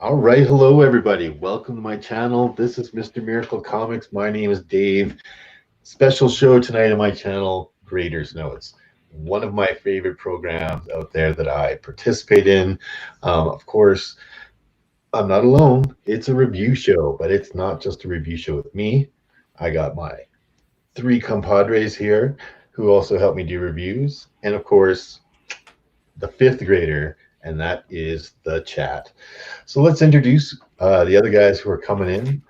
All right, hello everybody. Welcome to my channel. This is Mr. Miracle Comics. My name is Dave. Special show tonight on my channel, Graders Notes. One of my favorite programs out there that I participate in. Of course, I'm not alone. It's a review show, but it's not just a review show with me. I got my three compadres here who also help me do reviews. And of course, the fifth grader, and that is the chat. So let's introduce the other guys who are coming in.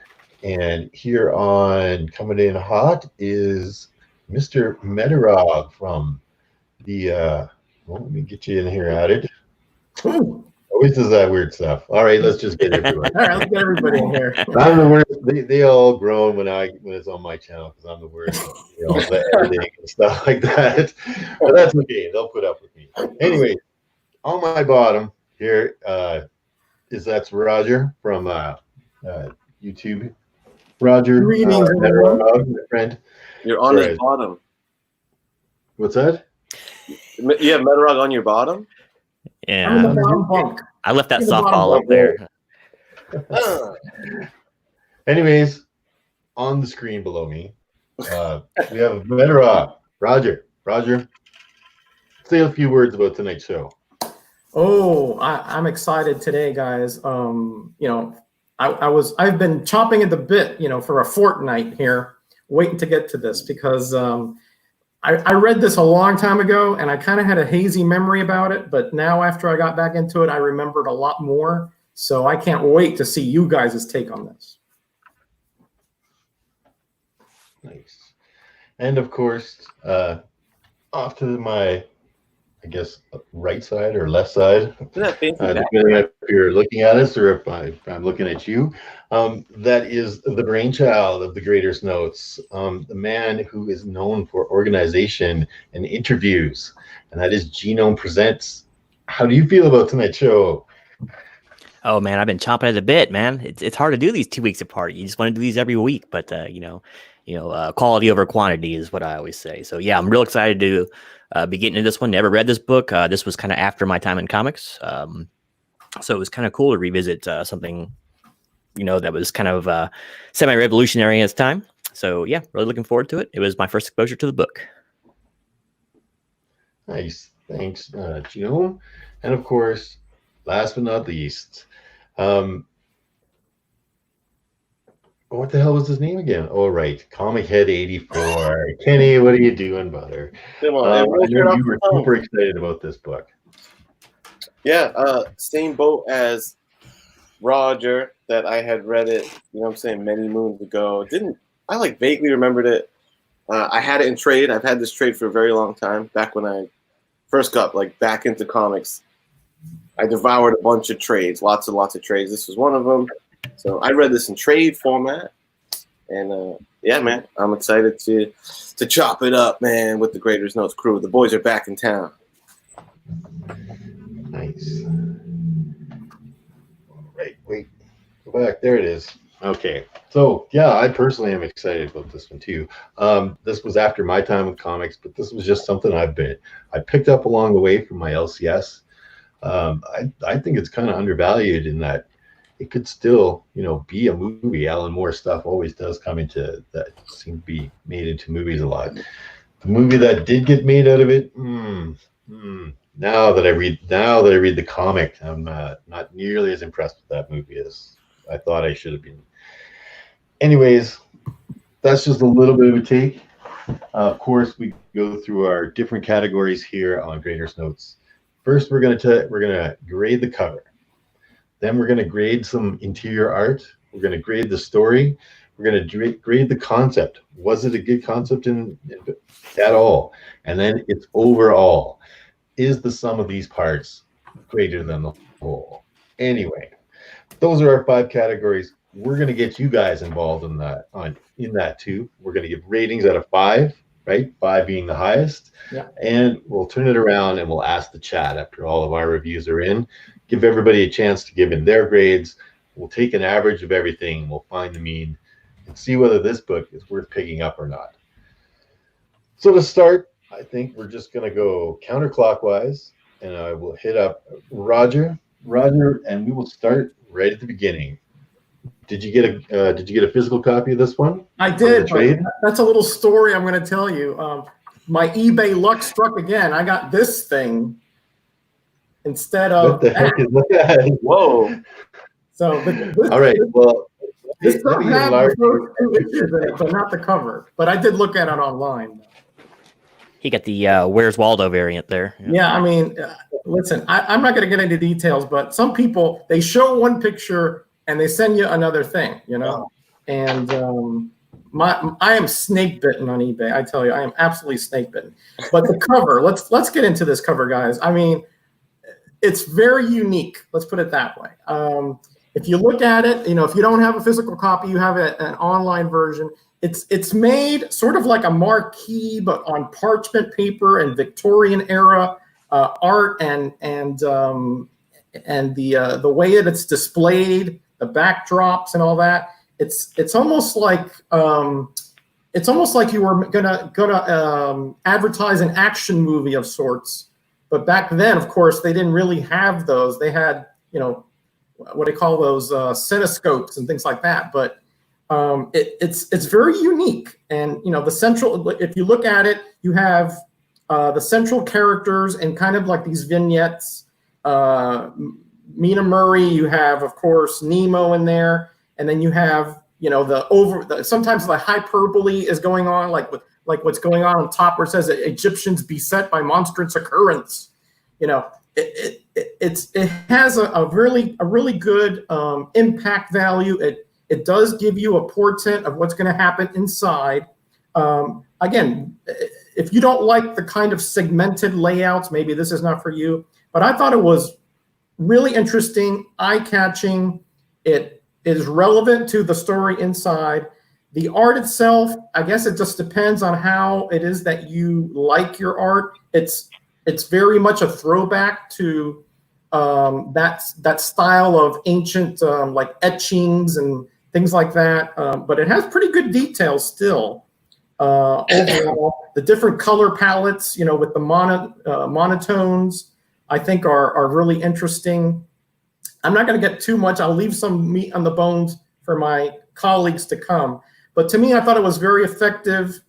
And here on Coming In Hot is Mr. Medarog from the, well, let me get you in here added. Ooh. Always does that weird stuff. All right, let's just get everybody. All right, let's get everybody in here. I'm the worst. They all groan when it's on my channel because I'm the worst. The editing and stuff like that. But that's okay. They'll put up with me. Anyway, on my bottom here that's Roger from YouTube. Roger, Greetings, everyone. my friend. You're on his bottom. What's that? You have Medarog on your bottom? I'm in Yeah, the bottom bunk. I left that in the bottom softball up bunk. there. Anyways, on the screen below me, we have Medarog. Roger, say a few words about tonight's show. Oh, I'm excited today, guys. I've been chomping at the bit, for a fortnight here, waiting to get to this because I read this a long time ago and I kind of had a hazy memory about it, but now after I got back into it, I remembered a lot more. So I can't wait to see you guys' take on this. Nice. And of course, off to my, I guess, right side or left side, depending if you're looking at us or if I'm looking at you. That is the brainchild of the Graders Notes, the man who is known for organization and interviews, and that is Genome Presents. How do you feel about tonight's show? Oh man, I've been chomping at the bit, man. It's hard to do these 2 weeks apart. You just want to do these every week, but quality over quantity is what I always say. So yeah, I'm real excited to be getting into this one. Never read this book. This was kind of after my time in comics, so it was kind of cool to revisit something, that was kind of semi-revolutionary at its time. So yeah, really looking forward to it. It was my first exposure to the book. Nice, thanks, Genome. And of course, last but not least, what the hell was his name again? Oh, right. Comic Head 84. Kenny, what are you doing, brother? Come on, I know you were super excited about this book. Yeah, same boat as Roger, that I had read it, many moons ago. I vaguely remembered it. I had it in trade. I've had this trade for a very long time. Back when I first got back into comics, I devoured a bunch of trades, lots and lots of trades. This was one of them. So I read this in trade format, and yeah, man, I'm excited to chop it up, man, with the Graders Notes crew. The boys are back in town. Nice. All right, wait, go back. There it is. Okay, so yeah, I personally am excited about this one too. This was after my time with comics, but this was just something I picked up along the way from my LCS. I think it's kind of undervalued in that it could still, be a movie. Alan Moore stuff always does come into that, seem to be made into movies a lot. The movie that did get made out of it, now that I read the comic, I'm not nearly as impressed with that movie as I thought I should have been. Anyways, that's just a little bit of a take. Of course, we go through our different categories here on Graders Notes. First, we're gonna grade the cover. Then we're going to grade some interior art. We're going to grade the story. We're going to grade the concept. Was it a good concept at all? And then it's overall. Is the sum of these parts greater than the whole? Anyway, those are our 5 categories. We're going to get you guys involved in that too. We're going to give ratings out of 5, right? 5 being the highest. Yeah. And we'll turn it around and we'll ask the chat after all of our reviews are in. Give everybody a chance to give in their grades. We'll take an average of everything. We'll find the mean and see whether this book is worth picking up or not. So to start, I think we're just going to go counterclockwise, and I will hit up Roger, and we will start right at the beginning. Did you get a physical copy of this one? I did. Trade? That's a little story I'm going to tell you. My eBay luck struck again. I got this thing instead of what the heck is that? Whoa. So, all right. Well, this doesn't have the first 2 issues in it, but not the cover. But I did look at it online. He got the Where's Waldo variant there. Yeah, I mean, listen, I'm not going to get into details, but some people, they show one picture and they send you another thing, you know? And I am snake bitten on eBay. I tell you, I am absolutely snake bitten. But the cover, let's get into this cover, guys. I mean, it's very unique. Let's put it that way. If you look at it, you know, if you don't have a physical copy, you have an online version. It's made sort of like a marquee, but on parchment paper and Victorian era art, and the way that it's displayed, the backdrops and all that. It's almost like you were gonna advertise an action movie of sorts. But back then, of course, they didn't really have those. They had, you know, what they call those cinescopes and things like that. But it's very unique. And, you know, the central, if you look at it, you have the central characters and kind of like these vignettes. Mina Murray, you have, of course, Nemo in there. And then you have, you know, sometimes the hyperbole is going on, like what's going on top where it says Egyptians beset by monstrous occurrence. You know, it has a really good impact value. It does give you a portent of what's going to happen inside. Again, if you don't like the kind of segmented layouts, maybe this is not for you. But I thought it was really interesting, eye-catching. It is relevant to the story inside. The art itself, I guess it just depends on how it is that you like your art. It's very much a throwback to that style of ancient like etchings and things like that. But it has pretty good details still. Overall, the different color palettes, you know, with the monotones, I think are really interesting. I'm not going to get too much. I'll leave some meat on the bones for my colleagues to come. But to me, I thought it was very effective.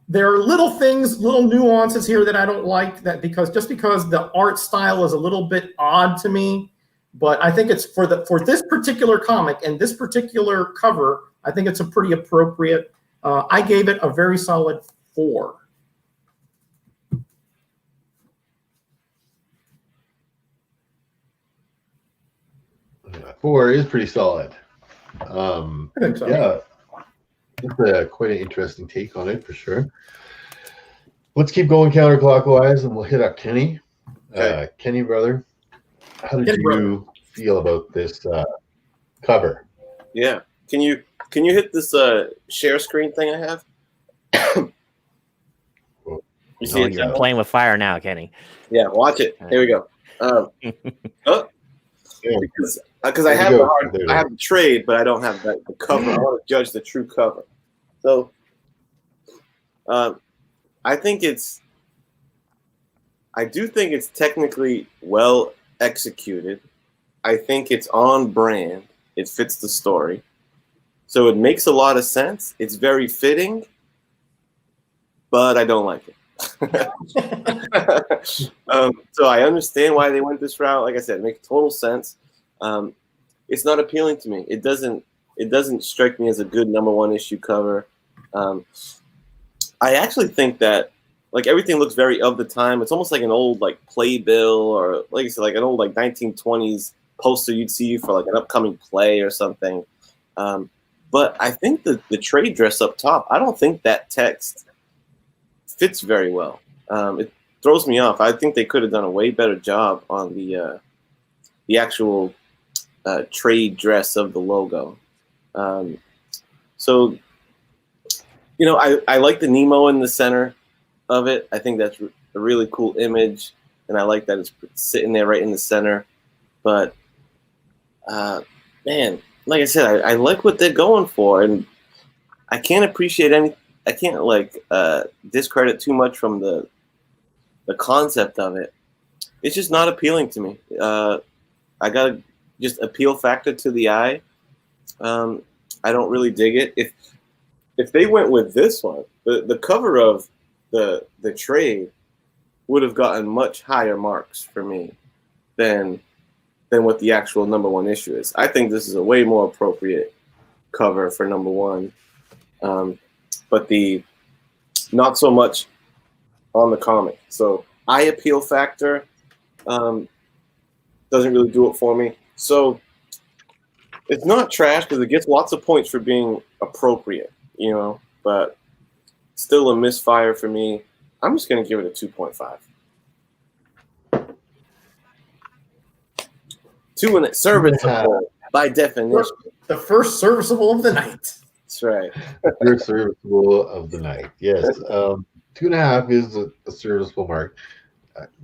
There are little things, little nuances here that I don't like, because the art style is a little bit odd to me. But I think it's for this particular comic and this particular cover, I think it's a pretty appropriate. I gave it a very solid 4. 4 is pretty solid. I think so. Yeah, it's quite an interesting take on it for sure. Let's keep going counterclockwise, and we'll hit up Kenny. Okay. Kenny, brother, how did you feel about this cover? Yeah. Can you hit this share screen thing I have? You see it? You're playing with fire now, Kenny. Yeah, watch it. Here we go. Because I have the trade, but I don't have the cover. I want to judge the true cover. So I do think it's technically well executed. I think it's on brand. It fits the story. So it makes a lot of sense. It's very fitting, but I don't like it. So I understand why they went this route. Like I said, it makes total sense. It's not appealing to me. It doesn't strike me as a good #1 issue cover. I actually think that like everything looks very of the time. It's almost like an old like playbill, or like I said, like an old like 1920s poster you'd see for like an upcoming play or something. But I think the trade dress up top, I don't think that text fits very well. It throws me off. I think they could have done a way better job on the actual trade dress of the logo. So, you know, I like the Nemo in the center of it. I think that's a really cool image, and I like that it's sitting there right in the center. But, man, like I said, I like what they're going for, and I can't appreciate I can't like discredit too much from the concept of it. It's just not appealing to me. I got just appeal factor to the eye. I don't really dig it. If they went with this one, the cover of the trade would have gotten much higher marks for me than what the actual #1 issue is. I think this is a way more appropriate cover for #1, but the not so much on the comic. So eye appeal factor doesn't really do it for me. So it's not trash because it gets lots of points for being appropriate, but still a misfire for me. I'm just going to give it a 2.5. 2 and serviceable by definition. The first serviceable of the night. That's right. First serviceable of the night. Yes. 2.5 is a serviceable mark.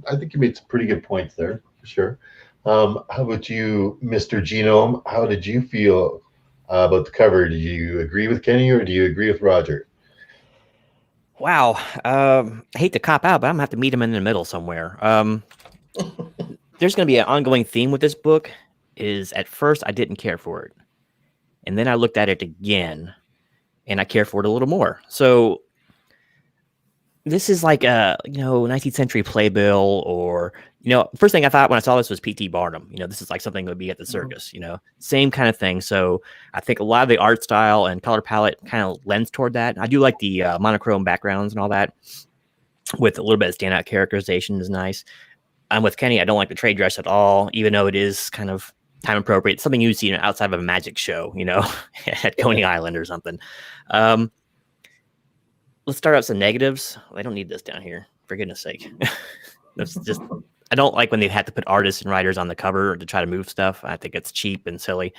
I think you made some pretty good points there, for sure. How about you, Mr. Genome? How did you feel about the cover? Do you agree with Kenny or do you agree with Roger? Wow. I hate to cop out, but I'm going to have to meet him in the middle somewhere. There's going to be an ongoing theme with this book is at first I didn't care for it. And then I looked at it again and I cared for it a little more. So this is like a, 19th century playbill or, first thing I thought when I saw this was P.T. Barnum. This is like something that would be at the circus, same kind of thing. So I think a lot of the art style and color palette kind of lends toward that. I do like the monochrome backgrounds and all that with a little bit of standout characterization is nice. I'm with Kenny. I don't like the trade dress at all, even though it is kind of time appropriate. It's something you see outside of a magic show, at Coney Island or something. Let's start out some negatives. I don't need this down here, for goodness sake. That's just, I don't like when they've had to put artists and writers on the cover to try to move stuff. I think it's cheap and silly.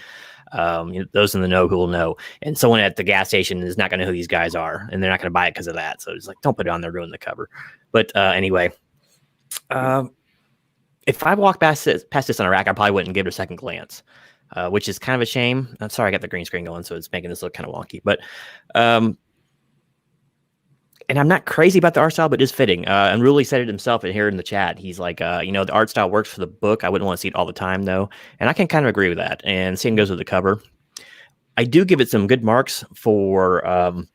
Those in the know who will know. And someone at the gas station is not going to know who these guys are, and they're not going to buy it because of that. So it's like, don't put it on there, ruin the cover. But anyway, if I walked past this on a rack, I probably wouldn't give it a second glance, which is kind of a shame. I'm sorry I got the green screen going, so it's making this look kind of wonky. But and I'm not crazy about the art style, but it is fitting. And Ruli said it himself here in the chat. He's like, the art style works for the book. I wouldn't want to see it all the time, though. And I can kind of agree with that. And same goes with the cover. I do give it some good marks for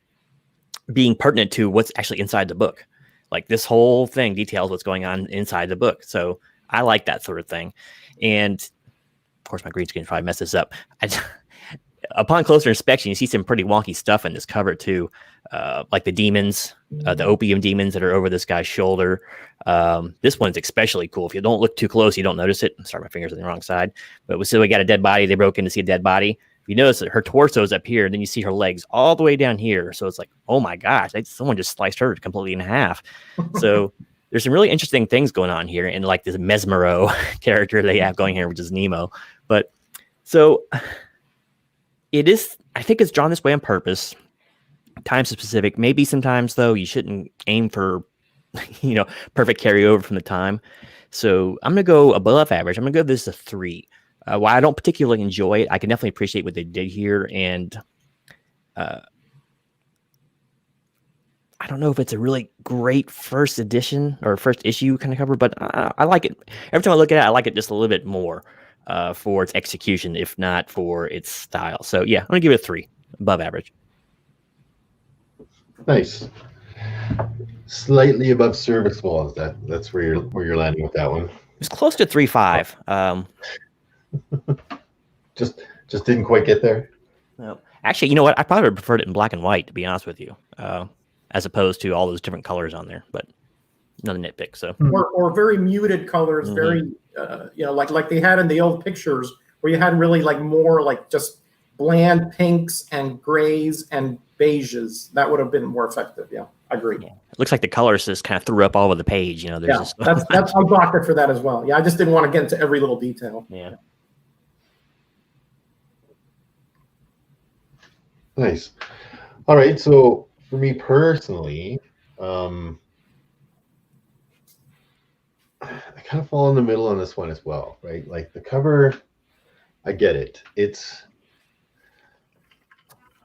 being pertinent to what's actually inside the book. Like this whole thing details what's going on inside the book. So I like that sort of thing. And of course, my green screen probably messed this up. Upon closer inspection, you see some pretty wonky stuff in this cover too. Like the demons, the opium demons that are over this guy's shoulder. This one's especially cool. If you don't look too close, you don't notice it. Sorry, my finger's on the wrong side. But so we got a dead body. They broke in to see a dead body. If you notice that her torso's up here, and then you see her legs all the way down here. So it's like, oh my gosh, someone just sliced her completely in half. So there's some really interesting things going on here. And like this Mesmero character they have going here, which is Nemo. But so it is, I think it's drawn this way on purpose. Time specific. Maybe sometimes though you shouldn't aim for perfect carryover from the time. So I'm gonna go above average. I'm gonna give this a 3. While I don't particularly enjoy it, I can definitely appreciate what they did here. And I don't know if it's a really great first edition or first issue kind of cover, but I like it. Every time I look at it, I like it just a little bit more for its execution, if not for its style. So yeah, I'm gonna give it a 3, above average. Nice. Slightly above serviceable. That's where you're landing with that one. It's close to 3.5. Just didn't quite get there. No, actually, you know what? I probably preferred it in black and white, to be honest with you, as opposed to all those different colors on there. But another nitpick. So or very muted colors, very like they had in the old pictures, where you had really like more like just bland pinks and grays and beiges. That would have been more effective. Yeah, I agree. Yeah. It looks like the colors just kind of threw up all over the page. There's that's I blocked it for that as well. Yeah, I just didn't want to get into every little detail. Yeah. Nice. All right. So for me personally, I kind of fall in the middle on this one as well, right? Like the cover, I get it. It's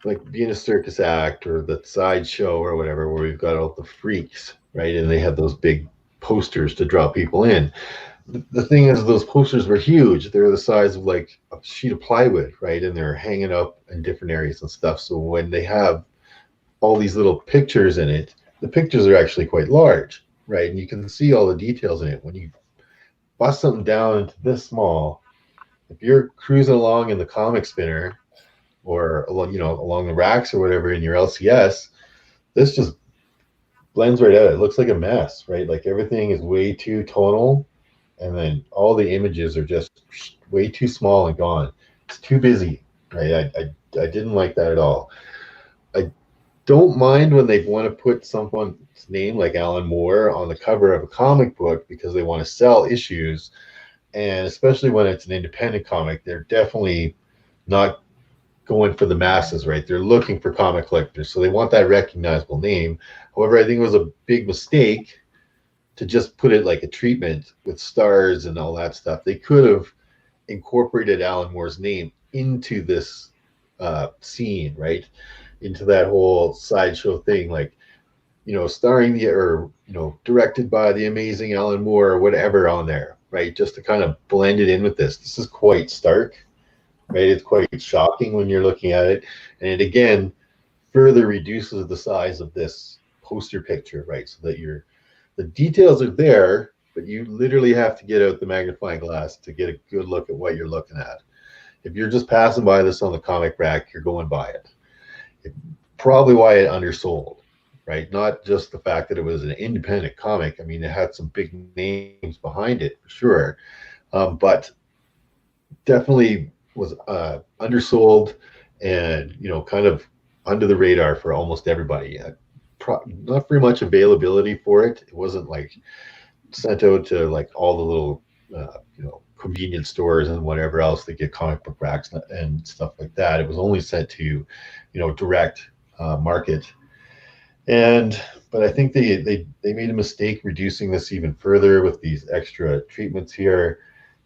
like being a circus act or the sideshow or whatever, where we've got all the freaks, right? And they have those big posters to draw people in. the thing is, those posters were huge. They're the size of like a sheet of plywood, right? And they're hanging up in different areas and stuff. So when they have all these little pictures in it, the pictures are actually quite large, right? And you can see all the details in it. When you bust something down into this small, if you're cruising along in the comic spinner or along the racks or whatever in your LCS, this just blends right out. It looks like a mess, right? Like everything is way too tonal, and then all the images are just way too small and gone. It's too busy, right? I didn't like that at all. I don't mind when they want to put someone's name like Alan Moore on the cover of a comic book because they want to sell issues, and especially when it's an independent comic, they're definitely not going for the masses, right? They're looking for comic collectors, so they want that recognizable name. However, I think it was a big mistake to just put it like a treatment with stars and all that stuff. They could have incorporated Alan Moore's name into this scene, right? Into that whole sideshow thing, like, starring directed by the amazing Alan Moore or whatever on there, right? Just to kind of blend it in with this. This is quite stark, right? It's quite shocking when you're looking at it. And it, again, further reduces the size of this poster picture, right? So that the details are there, but you literally have to get out the magnifying glass to get a good look at what you're looking at. If you're just passing by this on the comic rack, you're going by it. Probably why it undersold, right? Not just the fact that it was an independent comic. I mean, it had some big names behind it, for sure, but definitely was undersold and, kind of under the radar for almost everybody. Not very much availability for it. It wasn't like sent out to like all the little, convenience stores and whatever else that get comic book racks and stuff like that. It was only sent to, direct market. But I think they made a mistake reducing this even further with these extra treatments here.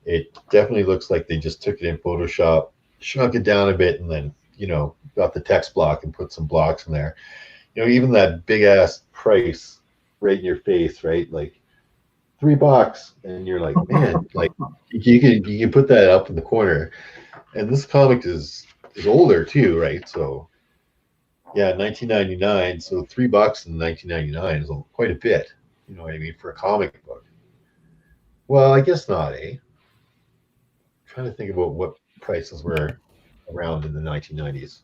It definitely looks like they just took it in Photoshop, shrunk it down a bit, and then, got the text block and put some blocks in there. Even that big ass price right in your face, right? Like $3, and you're like, man, like you can put that up in the corner. And this comic is older too, right? So yeah, 1999. So $3 in 1999 is quite a bit. You know what I mean, for a comic book. Well, I guess not, eh? I'm trying to think about what prices were around in the 1990s.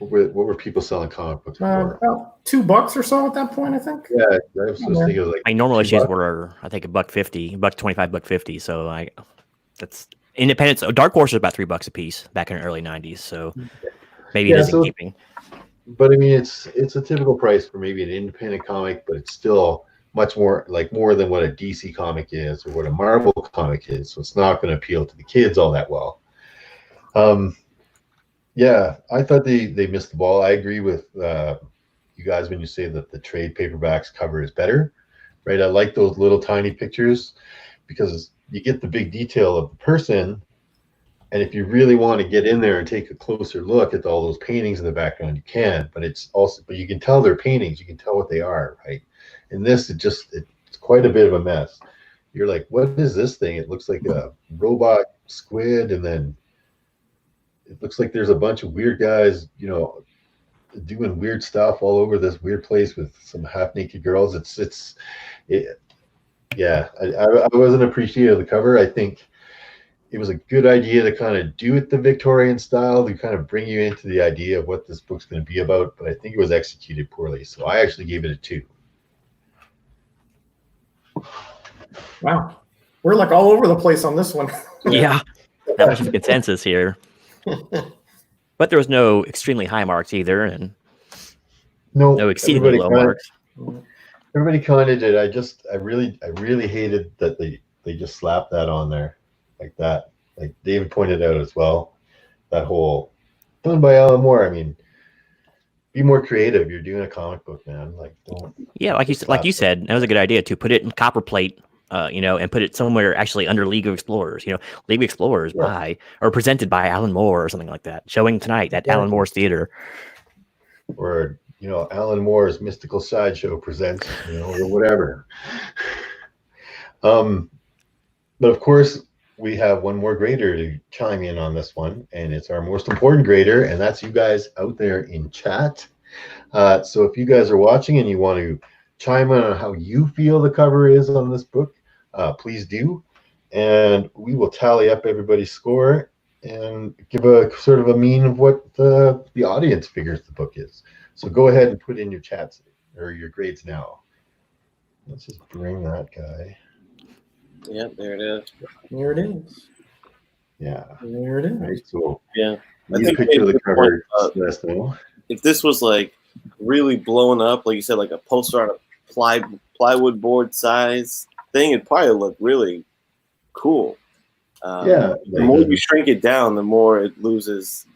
What were people selling comic books for? About $2 or so at that point, I think. Yeah, I was thinking of like My normal issues $2. were, I think, $1.50, $1.25, $1.50. So that's independent. So Dark Horse was about $3 a piece back in the early '90s. So maybe it isn't keeping. But I mean, it's a typical price for maybe an independent comic, but it's still much more than what a DC comic is or what a Marvel comic is. So it's not going to appeal to the kids all that well. Yeah, I thought they missed the ball. I agree with you guys when you say that the trade paperbacks cover is better, right? I like those little tiny pictures because you get the big detail of the person. And if you really want to get in there and take a closer look at all those paintings in the background, you can. But you can tell they're paintings. You can tell what they are, right? In this, it's quite a bit of a mess. You're like, what is this thing? It looks like a robot squid, and then it looks like there's a bunch of weird guys, doing weird stuff all over this weird place with some half-naked girls. Yeah. I wasn't appreciative of the cover. I think it was a good idea to kind of do it the Victorian style to kind of bring you into the idea of what this book's going to be about, but I think it was executed poorly. So I actually gave it a 2. Wow. We're like all over the place on this one. Yeah, that was the consensus here. But there was no extremely high marks either, and no exceedingly low marks. Everybody kind of did. I really hated that they just slapped that on there like that. Like David pointed out as well, that whole done by Alan Moore. I mean, be more creative. You're doing a comic book, man. Like, don't. Yeah, like you said, that was a good idea to put it in copper plate. And put it somewhere actually under League of Explorers. League of Explorers by or presented by Alan Moore or something like that. Showing tonight at Alan Moore's Theater. Or Alan Moore's Mystical Sideshow presents, or whatever. But of course, we have one more grader to chime in on this one, and it's our most important grader, and that's you guys out there in chat. So if you guys are watching and you want to chime in on how you feel the cover is on this book, please do. And we will tally up everybody's score and give a sort of a mean of what the audience figures the book is. So go ahead and put in your chats or your grades now. Let's just bring that guy. Yep, there it is. Here it is. Yeah. There it is. Right, so Yeah. I need a think picture of the maybe cover. one, Let us know. if this was like really blown up, like you said, like a poster on a plywood board size thing, it'd probably look really cool. Yeah. The more you shrink it down, the more it loses.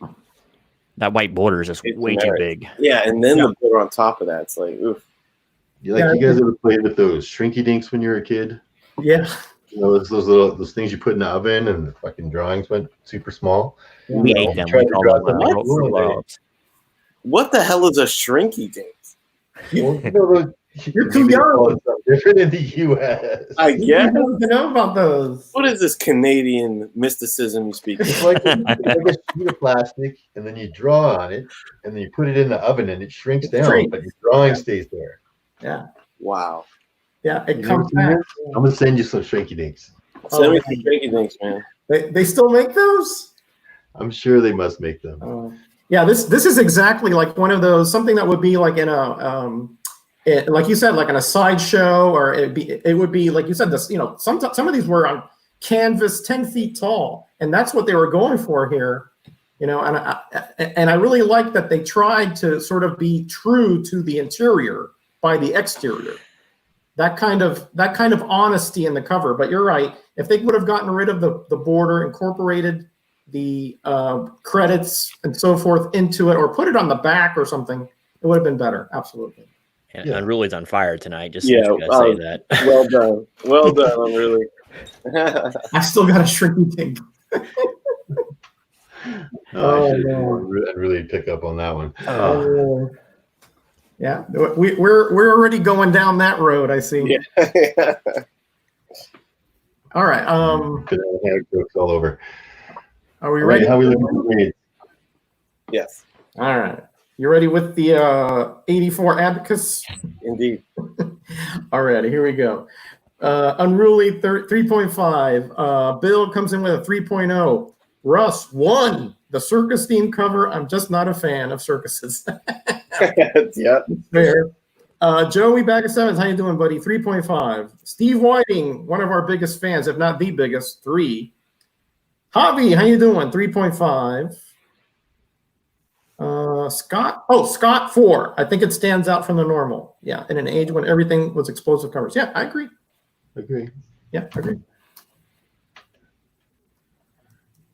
That white border is just It's way too generic. big. Yeah, and then the border on top of that, it's like, oof. You guys ever played with those shrinky dinks when you were a kid? Yeah. You know, those things you put in the oven and the fucking drawings went super small. We Yeah. ate them. Tried We to called draw them something little cool, and roll-ups. What the hell is a shrinky dink? Well, you know, You're too maybe they young. call it something different in the U.S. I You guess. don't even know about those. What is this Canadian mysticism you speak? It's like a sheet of plastic, and then you draw on it, and then you put it in the oven, and it shrinks It down, shrinks. but your drawing stays there. Yeah. Wow. Yeah. It You comes never seen back. this? I'm gonna send you some shrinky dinks. Send me Oh, some shrinky dinks, man. They still make those? I'm sure they must make them. Yeah, this is exactly like one of those, something that would be like in a like you said, like in a sideshow, or it would be like you said, this, you know, some of these were on canvas 10 feet tall, and that's what they were going for here, you know. And I really like that they tried to sort of be true to the interior by the exterior. That kind of honesty in the cover. But you're right, if they would have gotten rid of the border, incorporated the credits and so forth into it, or put it on the back or something, it would have been better. Absolutely. And Unruly's on fire tonight. Just Yeah, you guys say that. Well done. Well done, Unruly. I still got a shrinky dink. I should man. really pick up on that one. Yeah, we're already going down that road, I see. Yeah. All right. Could have jokes all over. Are we All right, ready? how we looking for grades? Yes, All right. You ready with the 84 Abacus? indeed. All righty, here we go. Unruly 3.5. Bill comes in with a 3.0. Russ 1. The circus theme cover. I'm just not a fan of circuses. Yeah. Fair. Joey back at 7. How you doing, buddy? 3.5. Steve Whiting, one of our biggest fans, if not the biggest, 3. Javi, how you doing? 3.5. Scott 4. I think it stands out from the normal. Yeah, in an age when everything was explosive covers. Yeah, I agree. Agree. Yeah, I agree.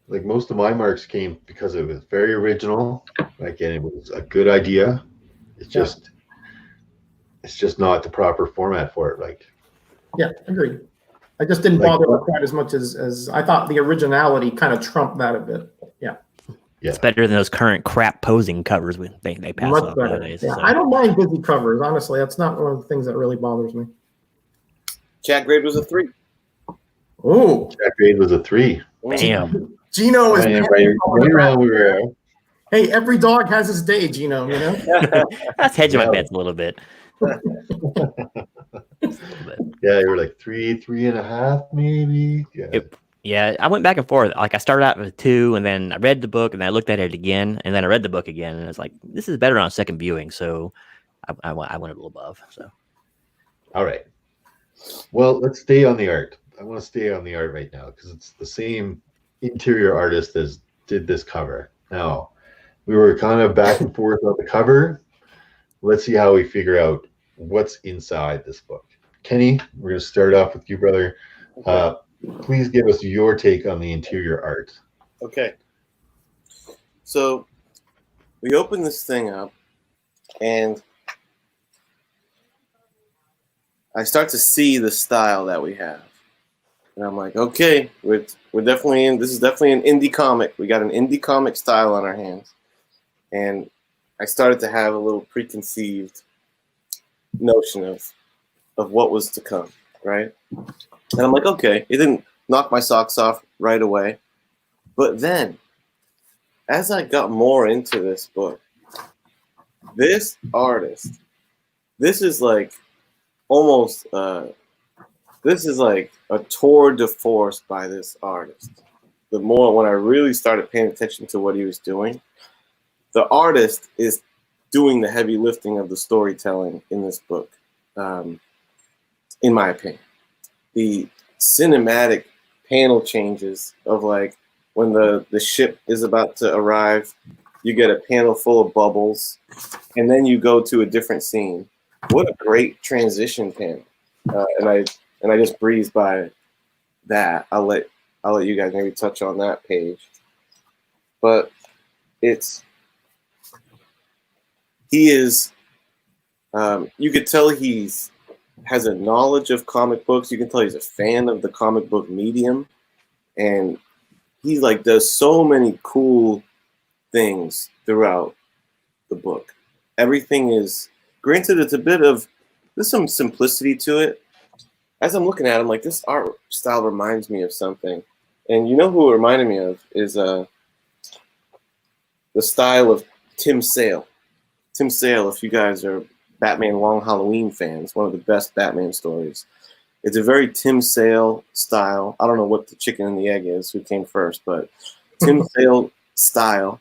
Like most of my marks came because it was very original. Like, and it was a good idea. It's just not the proper format for it. Like, yeah, agreed. I just didn't bother with quite as much as I thought. The originality kind of trumped that a bit. Yeah. It's better than those current crap posing covers they pass Much off better. nowadays. Yeah, So. I don't mind busy covers, honestly. That's not one of the things that really bothers me. Chat grade was a 3. Oh, that grade was a 3. Damn. Gino is Right around we were. Hey, every dog has his day, Gino, you know? That's hedging my bets a little bit. Yeah, you were like 3.5, maybe. Yeah. Yeah, I went back and forth. Like I started out with 2, and then I read the book, and then I looked at it again, and then I read the book again, and I was like, "This is better on second viewing." So I went a little above. So All right. Well, let's stay on the art. I want to stay on the art right now because it's the same interior artist as did this cover. Now, we were kind of back and forth on the cover. Let's see how we figure out what's inside this book. Kenny, we're going to start off with you, brother. Please give us your take on the interior art. Okay. So we open this thing up, and I start to see the style that we have. And I'm like, okay, we're definitely in. This is definitely an indie comic. We got an indie comic style on our hands. And I started to have a little preconceived notion of what was to come, right? And I'm like, okay, it didn't knock my socks off right away. But then, as I got more into this book, this artist, this is like almost, this is like a tour de force by this artist. The more, when I really started paying attention to what he was doing, the artist is doing the heavy lifting of the storytelling in this book, in my opinion. The cinematic panel changes of like when the ship is about to arrive, you get a panel full of bubbles, and then you go to a different scene. What a great transition panel! And I just breezed by that. I'll let you guys maybe touch on that page, but he is. You could tell has a knowledge of comic books. You can tell he's a fan of the comic book medium, and he like does so many cool things throughout the book. Everything is granted. It's a bit of there's some simplicity to it. As I'm looking at him, like this art style reminds me of something, and you know who it reminded me of is the style of Tim Sale. Tim Sale, if you guys are Batman Long Halloween fans, one of the best Batman stories. It's a very Tim Sale style. I don't know what the chicken and the egg is, who came first, but Tim Sale style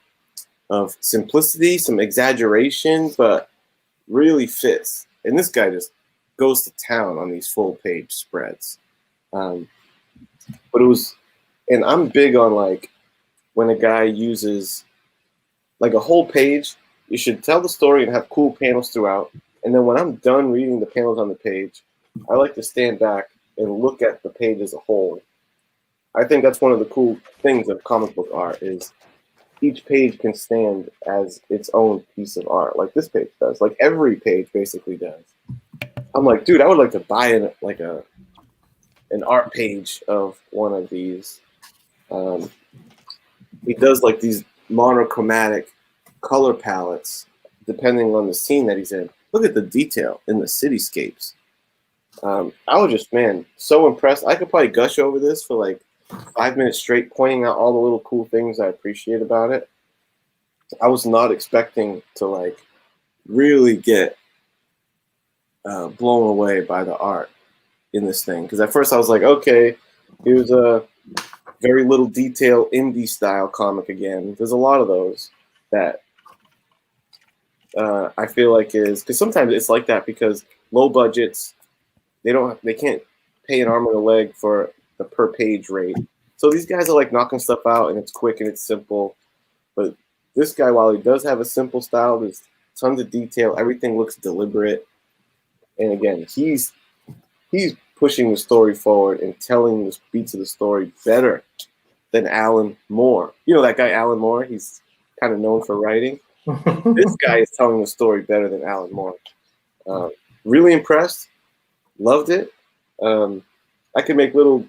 of simplicity, some exaggeration, but really fits. And this guy just goes to town on these full page spreads. But it was, and I'm big on like when a guy uses like a whole page, you should tell the story and have cool panels throughout. And then when I'm done reading the panels on the page, I like to stand back and look at the page as a whole. I think that's one of the cool things of comic book art is each page can stand as its own piece of art, like this page does, like every page basically does. I'm like, dude, I would like to buy an art page of one of these. He does like these monochromatic color palettes depending on the scene that he's in. Look at the detail in the cityscapes. I was just, man, so impressed. I could probably gush over this for like 5 minutes straight, pointing out all the little cool things I appreciate about it. I was not expecting to like really get blown away by the art in this thing. Because at first I was like, okay, here's a very little detail indie style comic again. There's a lot of those that I feel like is because sometimes it's like that because low budgets, they can't pay an arm and a leg for the per page rate. So these guys are like knocking stuff out and it's quick and it's simple. But this guy, while he does have a simple style, there's tons of detail. Everything looks deliberate. And again, he's pushing the story forward and telling the beats of the story better than Alan Moore. You know that guy, Alan Moore? He's kind of known for writing. This guy is telling the story better than Alan Moore. Really impressed. Loved it. I could make little,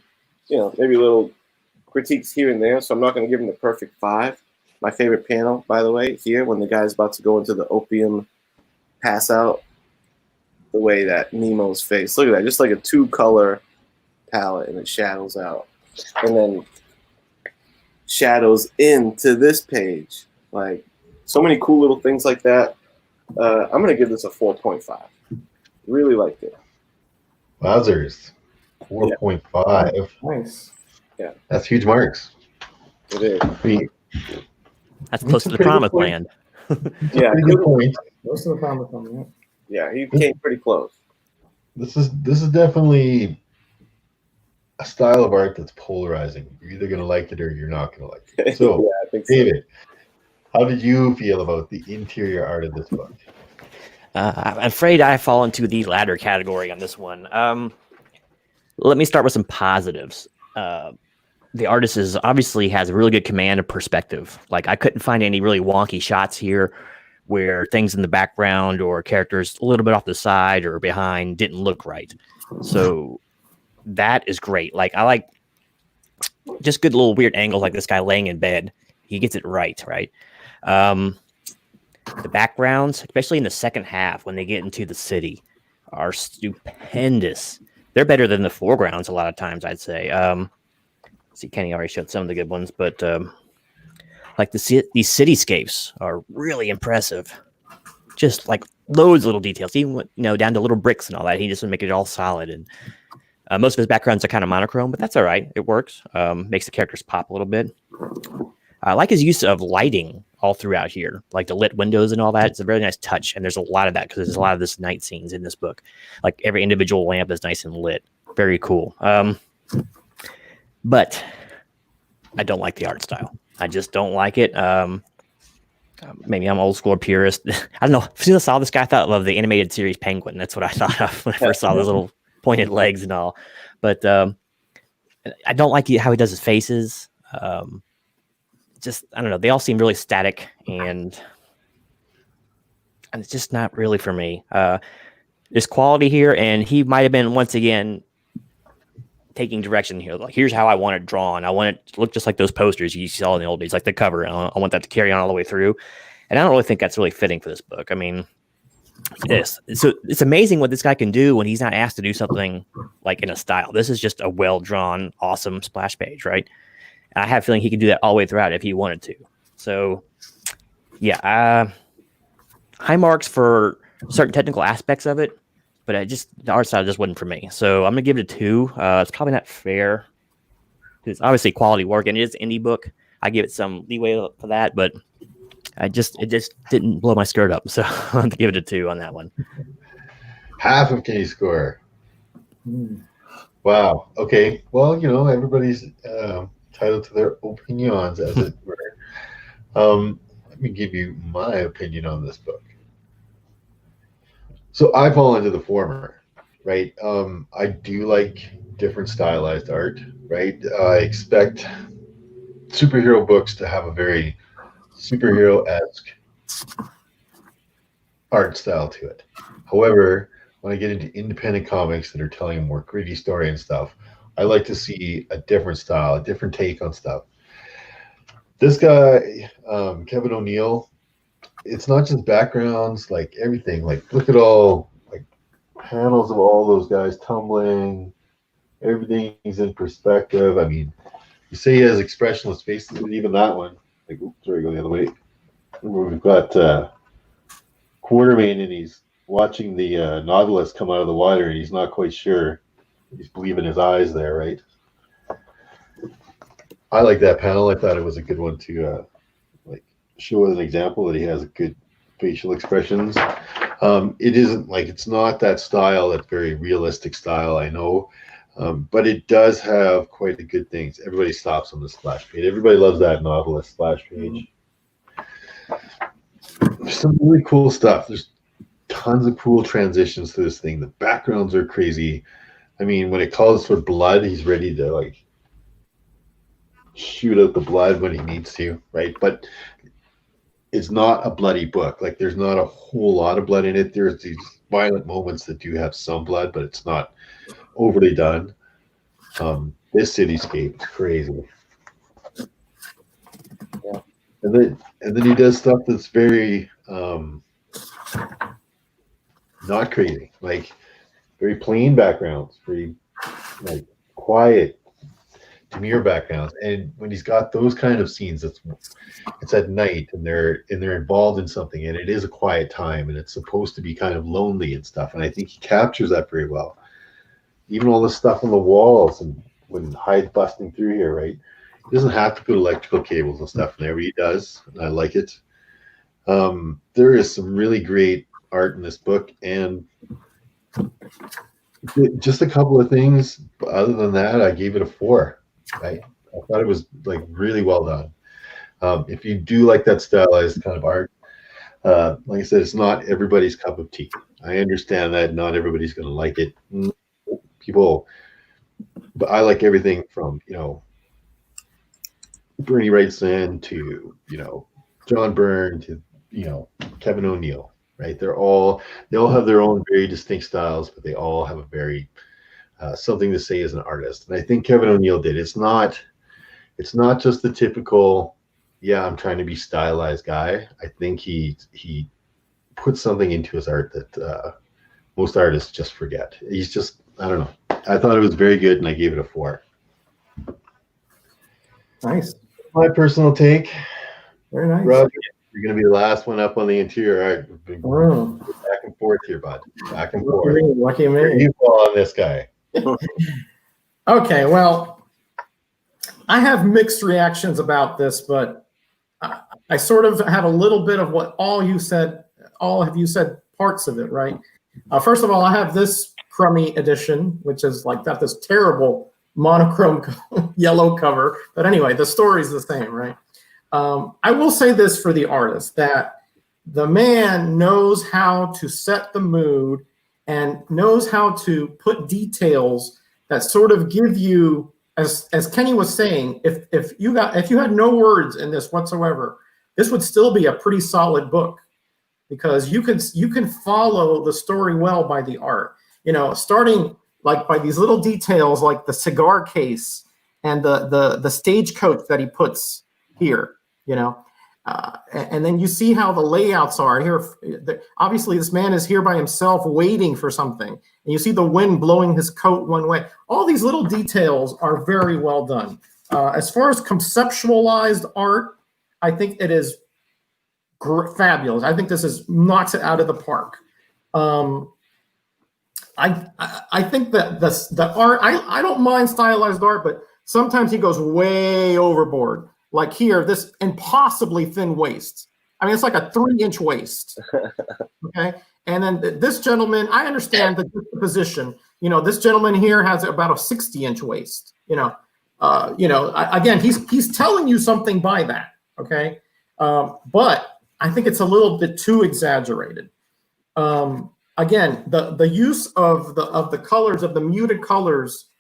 maybe little critiques here and there, so I'm not going to give him the perfect 5. My favorite panel, by the way, here, when the guy's about to go into the opium pass out, the way that Nemo's face, look at that, just like a 2-color palette, and it shadows out. And then shadows into this page. Like, so many cool little things like that. I'm going to give this a 4.5. Really liked it. Wowzers. 4.5. Nice. Yeah. That's huge marks. It is. That's close to the promised land. Yeah. Pretty good point. Most of the promised land, Yeah, he came pretty close. This is definitely a style of art that's polarizing. You're either going to like it or you're not going to like it. So, Yeah, I think so. David, how did you feel about the interior art of this book? I'm afraid I fall into the latter category on this one. Let me start with some positives. The artist obviously has a really good command of perspective. Like, I couldn't find any really wonky shots here where things in the background or characters a little bit off the side or behind didn't look right. So that is great. Like, I like just good little weird angles, like this guy laying in bed. He gets it right. The backgrounds, especially in the second half when they get into the city, are stupendous. they're better than the foregrounds a lot of times, I'd say. See, Kenny already showed some of the good ones, but like these cityscapes are really impressive. Just like loads of little details, even down to little bricks and all that. He just would make it all solid. And most of his backgrounds are kind of monochrome, but that's all right. It works. Makes the characters pop a little bit. I like his use of lighting all throughout here, like the lit windows and all that. It's a very nice touch, and there's a lot of that because there's a lot of this night scenes in this book. Like every individual lamp is nice and lit. Very cool. But I don't like the art style. I just don't like it. Maybe I'm old school purist. I don't know. As soon as I saw this guy, I thought of the animated series Penguin. That's what I thought of when I first saw those little pointed legs and all. But I don't like how he does his faces. Just, I don't know. They all seem really static, and it's just not really for me. There's quality here, and he might have been, once again, taking direction here. Like, here's how I want it drawn. I want it to look just like those posters you saw in the old days, like the cover. I want that to carry on all the way through. And I don't really think that's really fitting for this book. I mean, it's amazing what this guy can do when he's not asked to do something like in a style. This is just a well-drawn, awesome splash page, right? And I have a feeling he could do that all the way throughout if he wanted to. So, yeah, high marks for certain technical aspects of it, but the art style just wasn't for me. So I'm gonna give it a 2. It's probably not fair. It's obviously quality work, and it is an indie book. I give it some leeway for that, but it just didn't blow my skirt up. So I'm going to give it a 2 on that one. Half of Kenny's score. Wow. Okay. Well, everybody's entitled to their opinions, as it were. Let me give you my opinion on this book. So I fall into the former, right? I do like different stylized art, right? I expect superhero books to have a very superhero-esque art style to it. However, when I get into independent comics that are telling a more gritty story and stuff, I like to see a different style, a different take on stuff. This guy, Kevin O'Neill, it's not just backgrounds, like everything. Like, look at all like panels of all those guys tumbling. Everything's in perspective. I mean, you say he has expressionless faces, but even that one, like, oops, sorry, go the other way. We've got Quartermain, and he's watching the Nautilus come out of the water, and he's not quite sure. He's believing his eyes there, right? I like that panel. I thought it was a good one to show as an example that he has a good facial expressions. It isn't like, it's not that style, that very realistic style, I know. But it does have quite a good things. Everybody stops on the splash page. Everybody loves that Nautilus splash page. There's some really cool stuff. There's tons of cool transitions to this thing. The backgrounds are crazy. I mean, when it calls for blood, he's ready to like shoot out the blood when he needs to, right? But it's not a bloody book. Like, there's not a whole lot of blood in it. There's these violent moments that do have some blood, but it's not overly done. This cityscape is crazy. Yeah. And then he does stuff that's very not crazy, like very plain backgrounds, very like quiet, demure backgrounds. And when he's got those kind of scenes, it's at night, and they're involved in something, and it is a quiet time, and it's supposed to be kind of lonely and stuff. And I think he captures that very well. Even all the stuff on the walls, and when Hyde's busting through here, right? He doesn't have to put electrical cables and stuff in there, but he does, and I like it. There is some really great art in this book, and just a couple of things. Other than that, I gave it a 4. Right? I thought it was like really well done. If you do like that stylized kind of art, like I said, it's not everybody's cup of tea. I understand that not everybody's going to like it. But I like everything from Bernie Wrightson to John Byrne to Kevin O'Neill, right? They all have their own very distinct styles, but they all have a very something to say as an artist. And I think Kevin O'Neill did. It's not just the typical, I'm trying to be stylized guy. I think he put something into his art that most artists just forget. He's just, I don't know. I thought it was very good, and I gave it a 4. Nice. My personal take, Very nice. Roger, you're going to be the last one up on the interior. All right, we've been Oh, back and forth here, bud. Back and lucky forth. me, lucky Where me. you fall on this guy? Okay, well, I have mixed reactions about this, but I sort of have a little bit of what all of you said, parts of it, right? First of all, I have this crummy edition, which is like got this terrible monochrome yellow cover. But anyway, the story's the same, right? I will say this for the artist, that the man knows how to set the mood and knows how to put details that sort of give you, as Kenny was saying, if you had no words in this whatsoever, this would still be a pretty solid book, because you can follow the story well by the art. You know, starting like by these little details, like the cigar case and the stagecoach that he puts here. You know, and then you see how the layouts are here. Obviously, this man is here by himself waiting for something. And you see the wind blowing his coat one way. All these little details are very well done. As far as conceptualized art, I think it is fabulous. I think this knocks it out of the park. I think that the art, I don't mind stylized art, but sometimes he goes way overboard. Like here, this impossibly thin waist. I mean, it's like a 3-inch waist. Okay. And then this gentleman, I understand the position. You know, this gentleman here has about a 60-inch waist. Again, he's telling you something by that. Okay. But I think it's a little bit too exaggerated. Again, the use of the colors, of the muted colors,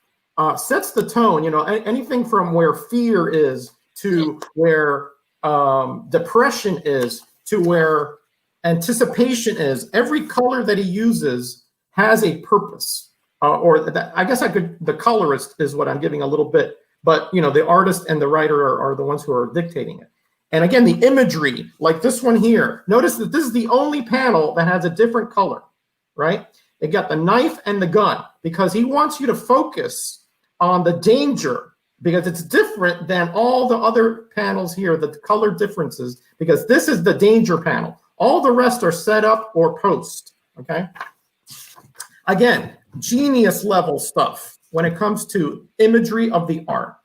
sets the tone. You know, anything from where fear is to where depression is, to where anticipation is. Every color that he uses has a purpose, I guess the colorist is what I'm giving a little bit, but you know, the artist and the writer are the ones who are dictating it. And again, the imagery, like this one here, notice that this is the only panel that has a different color, right? It got the knife and the gun, because he wants you to focus on the danger, because it's different than all the other panels here, the color differences, because this is the danger panel. All the rest are set up or post, okay? Again, genius level stuff when it comes to imagery of the art.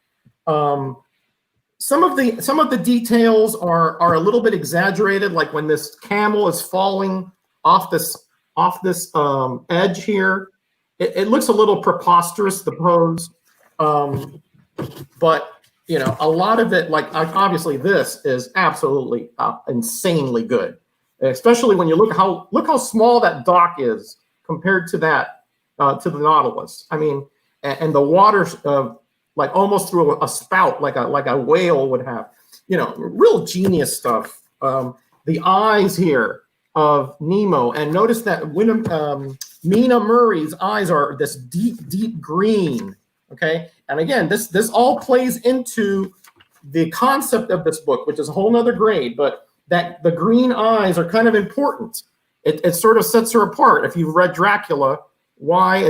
Some of the details are a little bit exaggerated, like when this camel is falling off this edge here. It looks a little preposterous, the pose. But you know, a lot of it, like obviously this is absolutely insanely good, especially when you look how small that dock is compared to that to the Nautilus. I mean, and the water's like almost through a spout, like a whale would have. You know, real genius stuff. The eyes here of Nemo, and notice that Mina Murray's eyes are this deep green. Okay, and again, this all plays into the concept of this book, which is a whole nother grade, but that the green eyes are kind of important. It sort of sets her apart. If you've read Dracula, why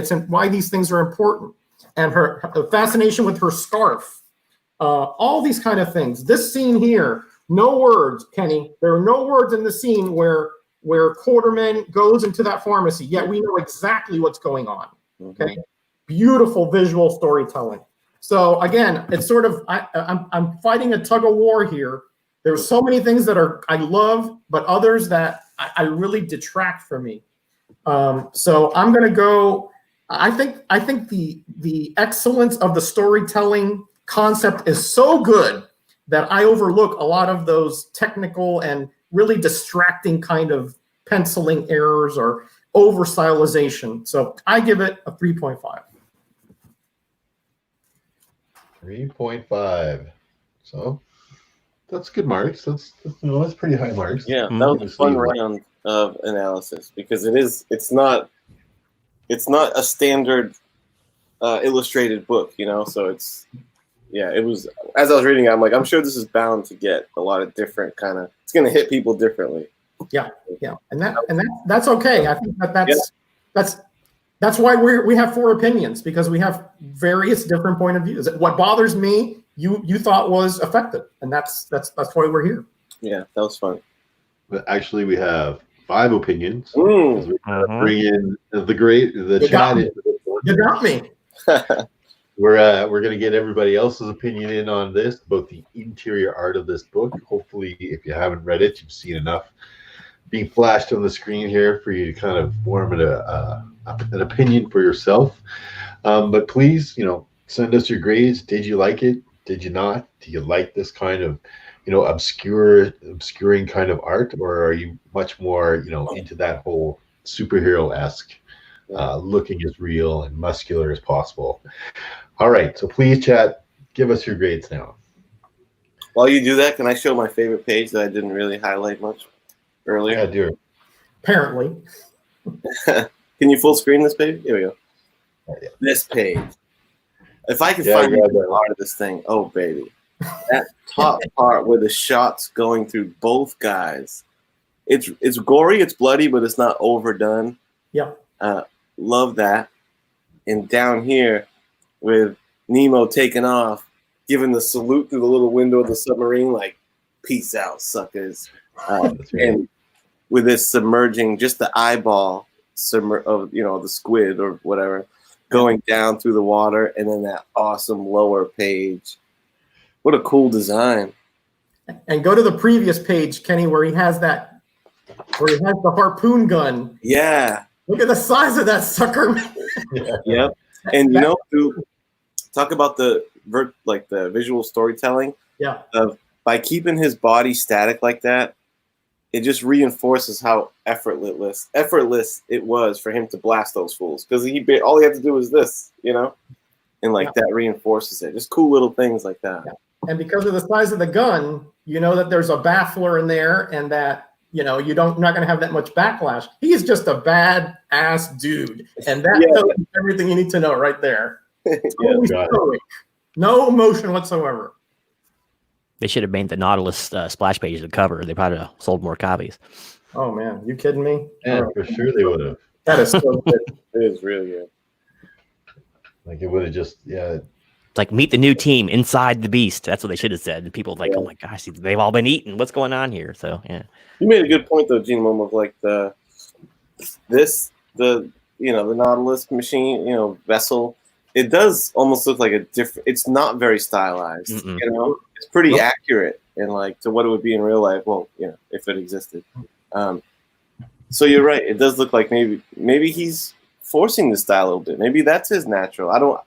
these things are important, and her fascination with her scarf, all these kind of things. This scene here, no words, Kenny. There are no words in the scene where Quarterman goes into that pharmacy, yet we know exactly what's going on. Okay. Beautiful visual storytelling. So again, it's sort of I'm fighting a tug of war here. There's so many things that I love, but others that I really detract from me. So I'm gonna go. I think the excellence of the storytelling concept is so good that I overlook a lot of those technical and really distracting kind of penciling errors or over stylization. So I give it a 3.5. 3.5. So that's good marks. That's pretty high marks. Yeah, that was a fun round of analysis, because it's not a standard illustrated book, you know. So it was, as I was reading it, I'm like, I'm sure this is bound to get a lot of different kind of, it's going to hit people differently. Yeah, and that's okay. I think that's That's why we have 4 opinions, because we have various different point of views. What bothers me, you thought was effective, and that's why we're here. Yeah, that was fun. But actually, we have 5 opinions. Mm. We're bring in the chat into this one. You got me. We're gonna get everybody else's opinion in on this, about the interior art of this book. Hopefully, if you haven't read it, you've seen enough being flashed on the screen here for you to kind of form an opinion for yourself. But please, send us your grades. Did you like it? Did you not? Do you like this kind of, obscuring kind of art, or are you much more, into that whole superhero-esque, looking as real and muscular as possible? All right, so please, chat, give us your grades now. While you do that, can I show my favorite page that I didn't really highlight much earlier? Yeah, do it. Apparently. Can you full screen this page? Here we go. Oh, yeah. This page. If I can find the part of this thing, oh baby, that top part where the shot's going through both guys. It's gory, it's bloody, but it's not overdone. Yeah. Love that. And down here, with Nemo taking off, giving the salute through the little window of the submarine, like, peace out, suckers. And with this submerging, just the eyeball of the squid or whatever, going down through the water, and then that awesome lower page. What a cool design. And go to the previous page, Kenny, where he has the harpoon gun. Yeah. Look at the size of that sucker. Yep. And talk about the visual storytelling. Yeah. By keeping his body static like that, it just reinforces how effortless it was for him to blast those fools, because all he had to do was this, and that reinforces it. Just cool little things like that. Yeah. And because of the size of the gun, you know that there's a baffler in there, and that you're not going to have that much backlash. He's just a bad ass dude, and that tells you everything you need to know right there. No emotion whatsoever. They should have made the Nautilus splash page the cover. They probably have sold more copies. Oh man, you kidding me? Yeah, for sure they would have. That is so good. It is really good. Like, it would have just, It's like, meet the new team inside the beast. That's what they should have said. And people like, oh my gosh, they've all been eaten. What's going on here? So yeah. You made a good point though, Gene, of like the Nautilus machine, vessel. It does almost look like a different. It's not very stylized. It's pretty accurate and like to what it would be in real life. Well, if it existed. So you're right. It does look like maybe he's forcing the style a little bit. Maybe that's his natural. I don't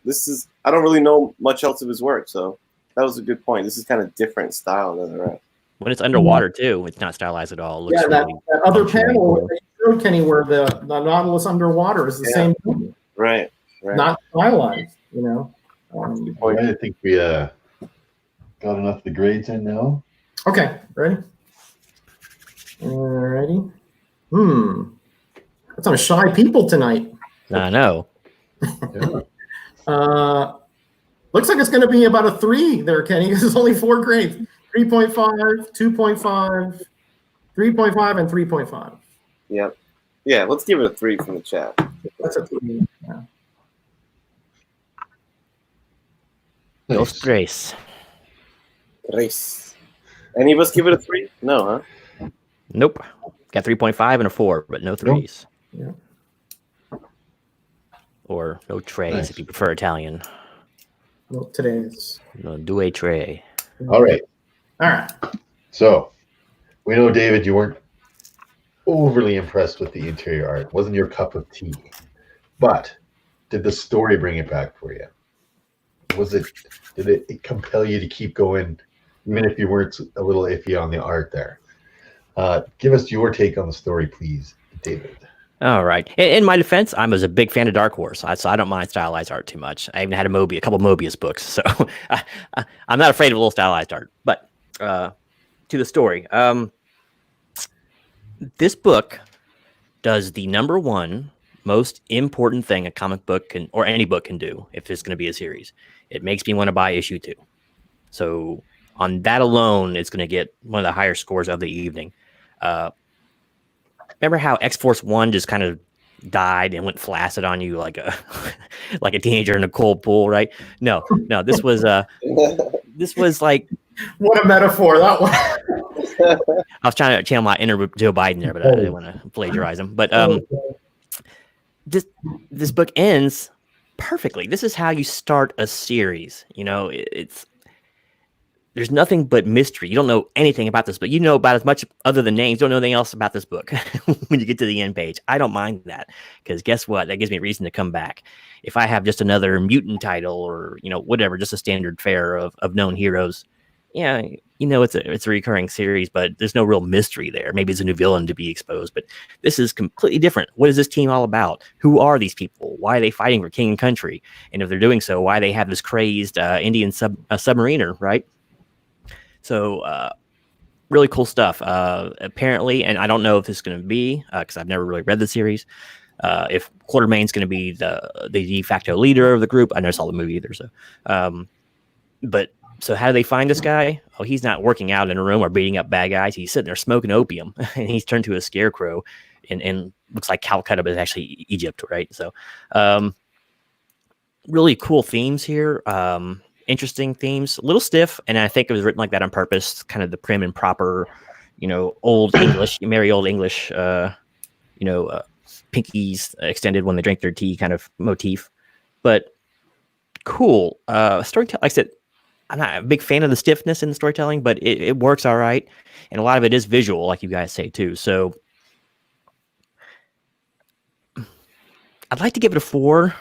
really know much else of his work. So that was a good point. This is kind of different style than the rest. When it's underwater too, it's not stylized at all. It looks that other panel cool. that you showed, Kenny, where the Nautilus underwater is the same thing. Right. Not stylized, I think we got enough of the grades in now. Okay, ready? Alrighty. That's some shy people tonight. I know. Looks like it's going to be about a 3 there, Kenny. This is only 4 grades. 3.5, 2.5, 3.5, and 3.5. Yep. Yeah, let's give it a 3 from the chat. That's a 3. Yeah. Dos Grace. Any of us give it a 3? No, huh? Nope. Got 3.5 and a 4, but no 3s. Nope. Yeah. Or no trays if you prefer Italian. No, today's. No due tray. All right. All right. So we know, David, you weren't overly impressed with the interior art. Wasn't your cup of tea. But did the story bring it back for you? Did it compel you to keep going, even if you weren't a little iffy on the art there? Give us your take on the story, please, David. All right. In my defense, I was a big fan of Dark Horse, so I don't mind stylized art too much. I even had a couple Mobius books, so I'm not afraid of a little stylized art. But to the story, this book does the number one most important thing a comic book can, or any book can do, if it's going to be a series. It makes me want to buy issue 2. So on that alone, it's going to get one of the higher scores of the evening. Remember how X-Force 1 just kind of died and went flaccid on you like a like a teenager in a cold pool, right? No, this was like, What a metaphor that was. I was trying to channel my inner Joe Biden there, but I didn't want to plagiarize him. But this book ends perfectly. This is how you start a series. You know, there's nothing but mystery. You don't know anything about this book. You know about as much other than names. You don't know anything else about this book when you get to the end page. I don't mind that, because guess what? That gives me a reason to come back. If I have just another mutant title or, you know, whatever, just a standard fare of known heroes, yeah, you know, it's a recurring series, but there's no real mystery there. Maybe it's a new villain to be exposed, but this is completely different. What is this team all about? Who are these people? Why are they fighting for king and country? And if they're doing so, why they have this crazed Indian submariner, right? So really cool stuff. Apparently, and I don't know if this is going to be, because I've never really read the series, if Quartermain's going to be the de facto leader of the group. I never saw the movie either. So, but so how do they find this guy? Oh, he's not working out in a room or beating up bad guys. He's sitting there smoking opium, and he's turned to a scarecrow, and looks like Calcutta, but it's actually Egypt, right? So, really cool themes here. Interesting themes, a little stiff, and I think it was written like that on purpose, kind of the prim and proper, you know, old English, merry old English, you know, pinkies extended when they drink their tea kind of motif. But cool. Storytelling, like I said, I'm not a big fan of the stiffness in the storytelling, but it works all right. And a lot of it is visual, like you guys say too. So I'd like to give it a 4.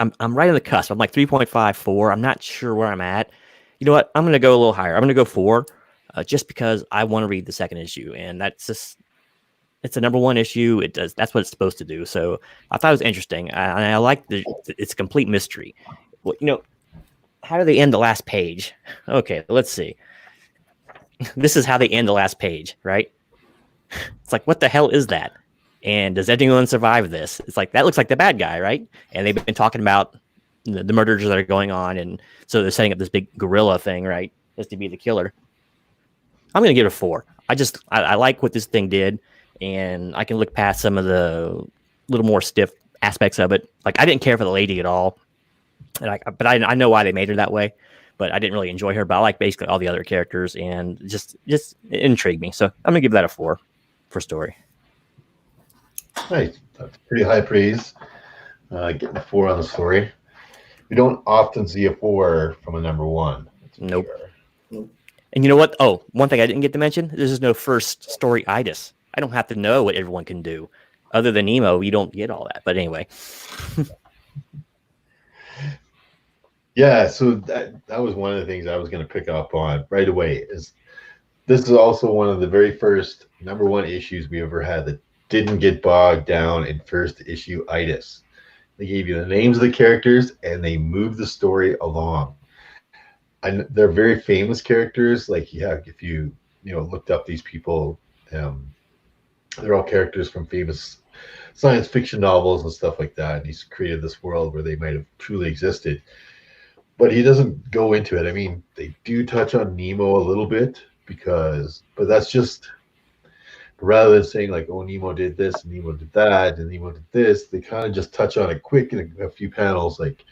I'm right on the cusp. I'm like 3.5, 4. I'm not sure where I'm at. You know what? I'm going to go a little higher. I'm going to go 4, just because I want to read the second issue, and that's just, it's a number 1 issue. It does. That's what it's supposed to do. So I thought it was interesting. I like it's a complete mystery. Well, you know, how do they end the last page? Okay, let's see. This is how they end the last page, right? It's like, what the hell is that? And does anyone survive this? It's like, that looks like the bad guy, right? And they've been talking about the murders that are going on, and so they're setting up this big gorilla thing, right, as to be the killer. I'm going to give it a 4. I like what this thing did, and I can look past some of the little more stiff aspects of it. Like, I didn't care for the lady at all, but I know why they made her that way. But I didn't really enjoy her. But I like basically all the other characters, and just it intrigued me. So I'm going to give that a 4 for story. Nice. That's pretty high praise. Getting a 4 on the story. We don't often see a 4 from a number 1. Nope. Sure. And you know what? Oh, one thing I didn't get to mention: this is no first story-itis. I don't have to know what everyone can do. Other than Nemo, you don't get all that. But anyway. Yeah, so that was one of the things I was going to pick up on right away. Is this is also one of the very first number 1 issues we ever had that didn't get bogged down in first issue itis. They gave you the names of the characters and they moved the story along. And they're very famous characters. Like, yeah, if you looked up these people, they're all characters from famous science fiction novels and stuff like that. And he's created this world where they might have truly existed. But he doesn't go into it. I mean, they do touch on Nemo a little bit but that's just, rather than saying like, oh, Nemo did this, and Nemo did that, and Nemo did this, they kind of just touch on it quick in a few panels. Like,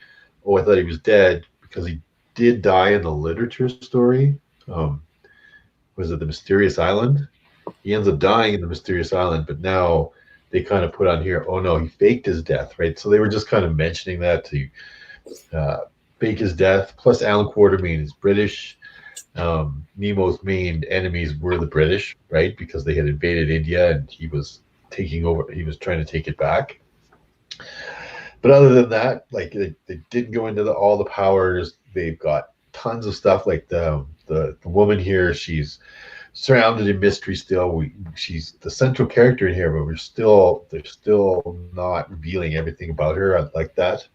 oh, I thought he was dead, because he did die in the literature story. Was it The Mysterious Island? He ends up dying in The Mysterious Island, but now they kind of put on here, oh no, he faked his death, right? So they were just kind of mentioning that to fake his death. Plus, Alan Quartermain is British. Nemo's main enemies were the British, right? Because they had invaded India and he was taking over. He was trying to take it back. But other than that, like, they didn't go into all the powers. They've got tons of stuff. Like the woman here, she's surrounded in mystery still. She's the central character in here, but they're still not revealing everything about her. I like that.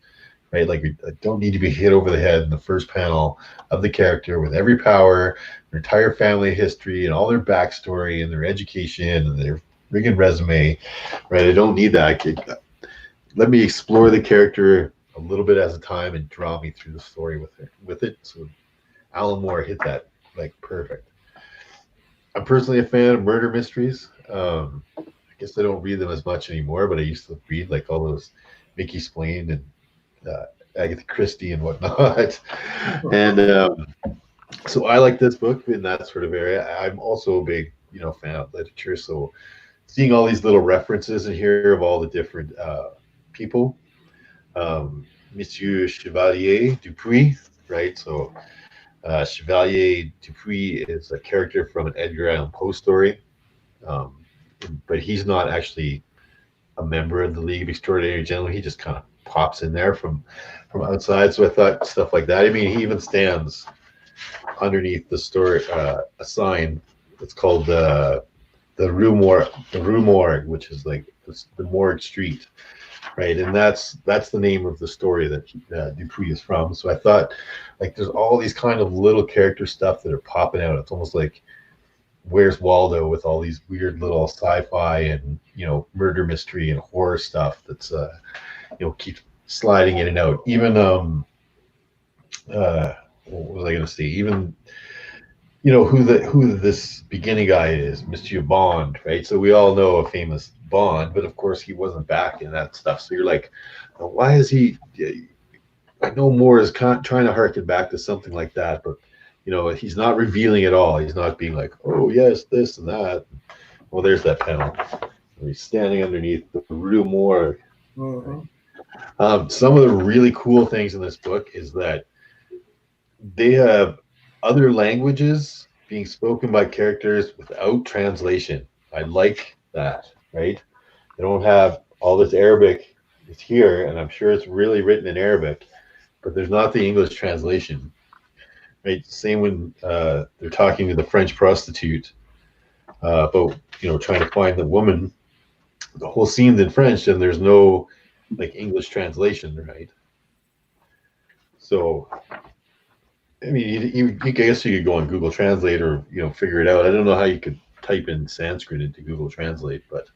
Right, like, we don't need to be hit over the head in the first panel of the character with every power, their entire family history, and all their backstory, and their education, and their friggin' resume. Right, I don't need that. Let me explore the character a little bit at a time and draw me through the story with it. So Alan Moore hit that like perfect. I'm personally a fan of murder mysteries. I guess I don't read them as much anymore, but I used to read like all those Mickey Splain and Agatha Christie and whatnot. And so I like this book in that sort of area. I'm also a big, fan of literature. So seeing all these little references in here of all the different people, Monsieur Chevalier Dupuis, right? So Chevalier Dupuis is a character from an Edgar Allan Poe story, but he's not actually a member of the League of Extraordinary Gentlemen. He just kind of pops in there from outside. So I thought stuff like that. I mean, he even stands underneath the story, a sign. It's called the Rue Morgue, which is like the Morgue Street, right? And that's the name of the story that Dupuis is from. So I thought, like, there's all these kind of little character stuff that are popping out. It's almost like Where's Waldo with all these weird little sci-fi and murder mystery and horror stuff that's keeps sliding in and out. Even what was I going to say? Even who this beginning guy is, Monsieur Bond, right? So we all know a famous Bond, but of course he wasn't back in that stuff. So you're like, well, why is he? I know Moore is trying to harken back to something like that, but he's not revealing it all. He's not being like, oh yes, this and that. Well, there's that panel. He's standing underneath the Rue Morgue. Mm-hmm. Some of the really cool things in this book is that they have other languages being spoken by characters without translation. I like that, right? They don't have all this Arabic. It's here, and I'm sure it's really written in Arabic, but there's not the English translation, right? Same when they're talking to the French prostitute about trying to find the woman. The whole scene's in French, and there's no like English translation, right? So I mean, you guess you could go on Google Translate or figure it out. I don't know how you could type in Sanskrit into Google Translate, but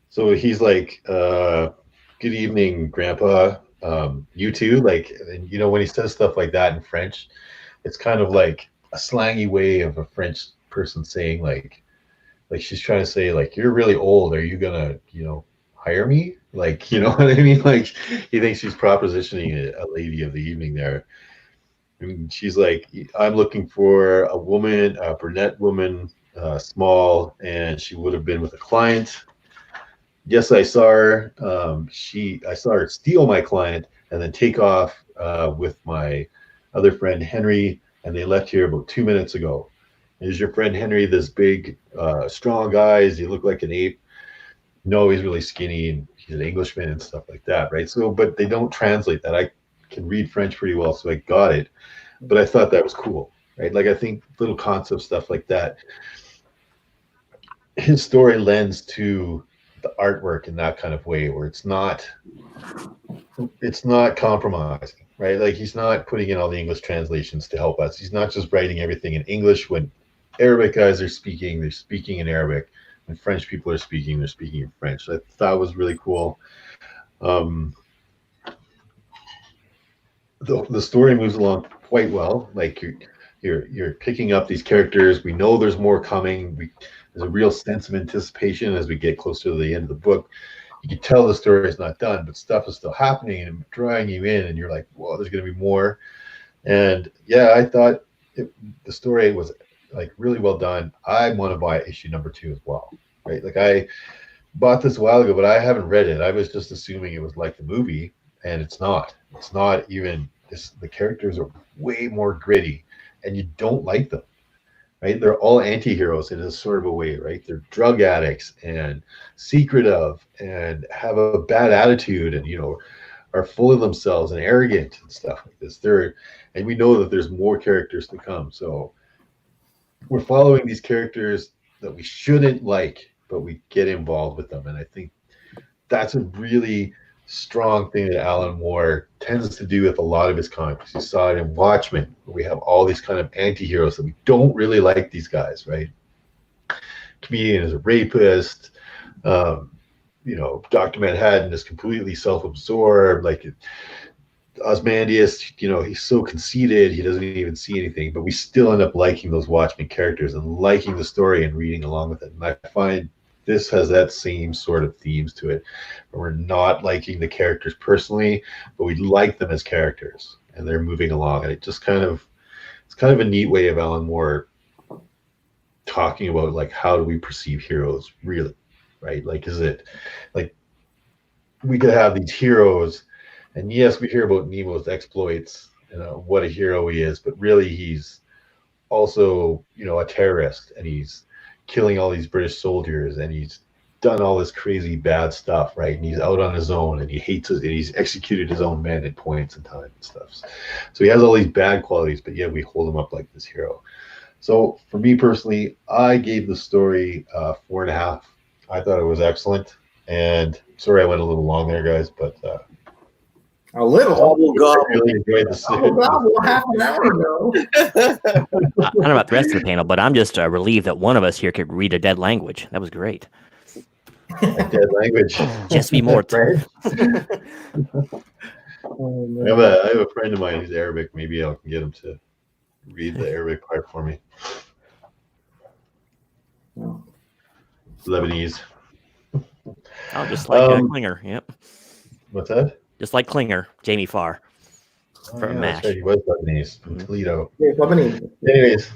so he's like, "Good evening, Grandpa. You too." Like, and when he says stuff like that in French, it's kind of like a slangy way of a French person saying like she's trying to say like, "You're really old. Are you gonna hire me?" Like, you know what I mean? Like, he thinks she's propositioning a lady of the evening there. And she's like, I'm looking for a woman, a brunette woman, small, and she would have been with a client. Yes, I saw her. I saw her steal my client and then take off with my other friend Henry, and they left here about 2 minutes ago. Is your friend Henry this big, strong guy? Does he look like an ape? No, he's really skinny, and he's an Englishman and stuff like that, right? So, but they don't translate that. I can read French pretty well, so I got it. But I thought that was cool, right? Like, I think little concept stuff like that. His story lends to the artwork in that kind of way, where it's not compromising, right? Like, he's not putting in all the English translations to help us. He's not just writing everything in English. When Arabic guys are speaking, they're speaking in Arabic. When French people are speaking, they're speaking in French. I thought was really cool. The story moves along quite well. Like, you're picking up these characters. We know there's more coming. There's a real sense of anticipation as we get closer to the end of the book. You can tell the story is not done, but stuff is still happening and drawing you in, and you're like, "Whoa, there's going to be more." And yeah, I thought the story was like really well done. I want to buy issue number 2 as well, right? Like, I bought this a while ago, but I haven't read it. I was just assuming it was like the movie, and it's not. It's not even. The characters are way more gritty, and you don't like them, right? They're all anti-heroes in a sort of a way, right? They're drug addicts and secretive and have a bad attitude and, are full of themselves and arrogant and stuff like this. And we know that there's more characters to come. So we're following these characters that we shouldn't like, but we get involved with them. And I think that's a really strong thing that Alan Moore tends to do with a lot of his comics. You saw it in Watchmen, where we have all these kind of anti-heroes that we don't really like these guys, right? Comedian is a rapist. Dr. Manhattan is completely self-absorbed. Like, Ozymandias, he's so conceited, he doesn't even see anything, but we still end up liking those Watchmen characters and liking the story and reading along with it. And I find this has that same sort of themes to it. We're not liking the characters personally, but we like them as characters, and they're moving along. And it's kind of a neat way of Alan Moore talking about like how do we perceive heroes really, right? Like, is it like we could have these heroes, and yes, we hear about Nemo's exploits, what a hero he is, but really he's also, a terrorist, and he's killing all these British soldiers, and he's done all this crazy bad stuff, right? And he's out on his own, and he hates it, and he's executed his own men at points in time and stuff. So he has all these bad qualities, but yet we hold him up like this hero. So for me personally, I gave the story 4.5. I thought it was excellent, and sorry I went a little long there, guys, but a little. I really enjoyed the series. Half an hour ago. I don't know about the rest of the panel, but I'm just relieved that one of us here could read a dead language. That was great. Dead language. Just be more. I have a friend of mine who's Arabic. Maybe I can get him to read the Arabic part for me. Lebanese. Oh, just like Klinger. Yep. What's that? Just like Klinger, Jamie Farr from MASH. That's right. He was Lebanese from Toledo. Yeah, Lebanese. Anyways,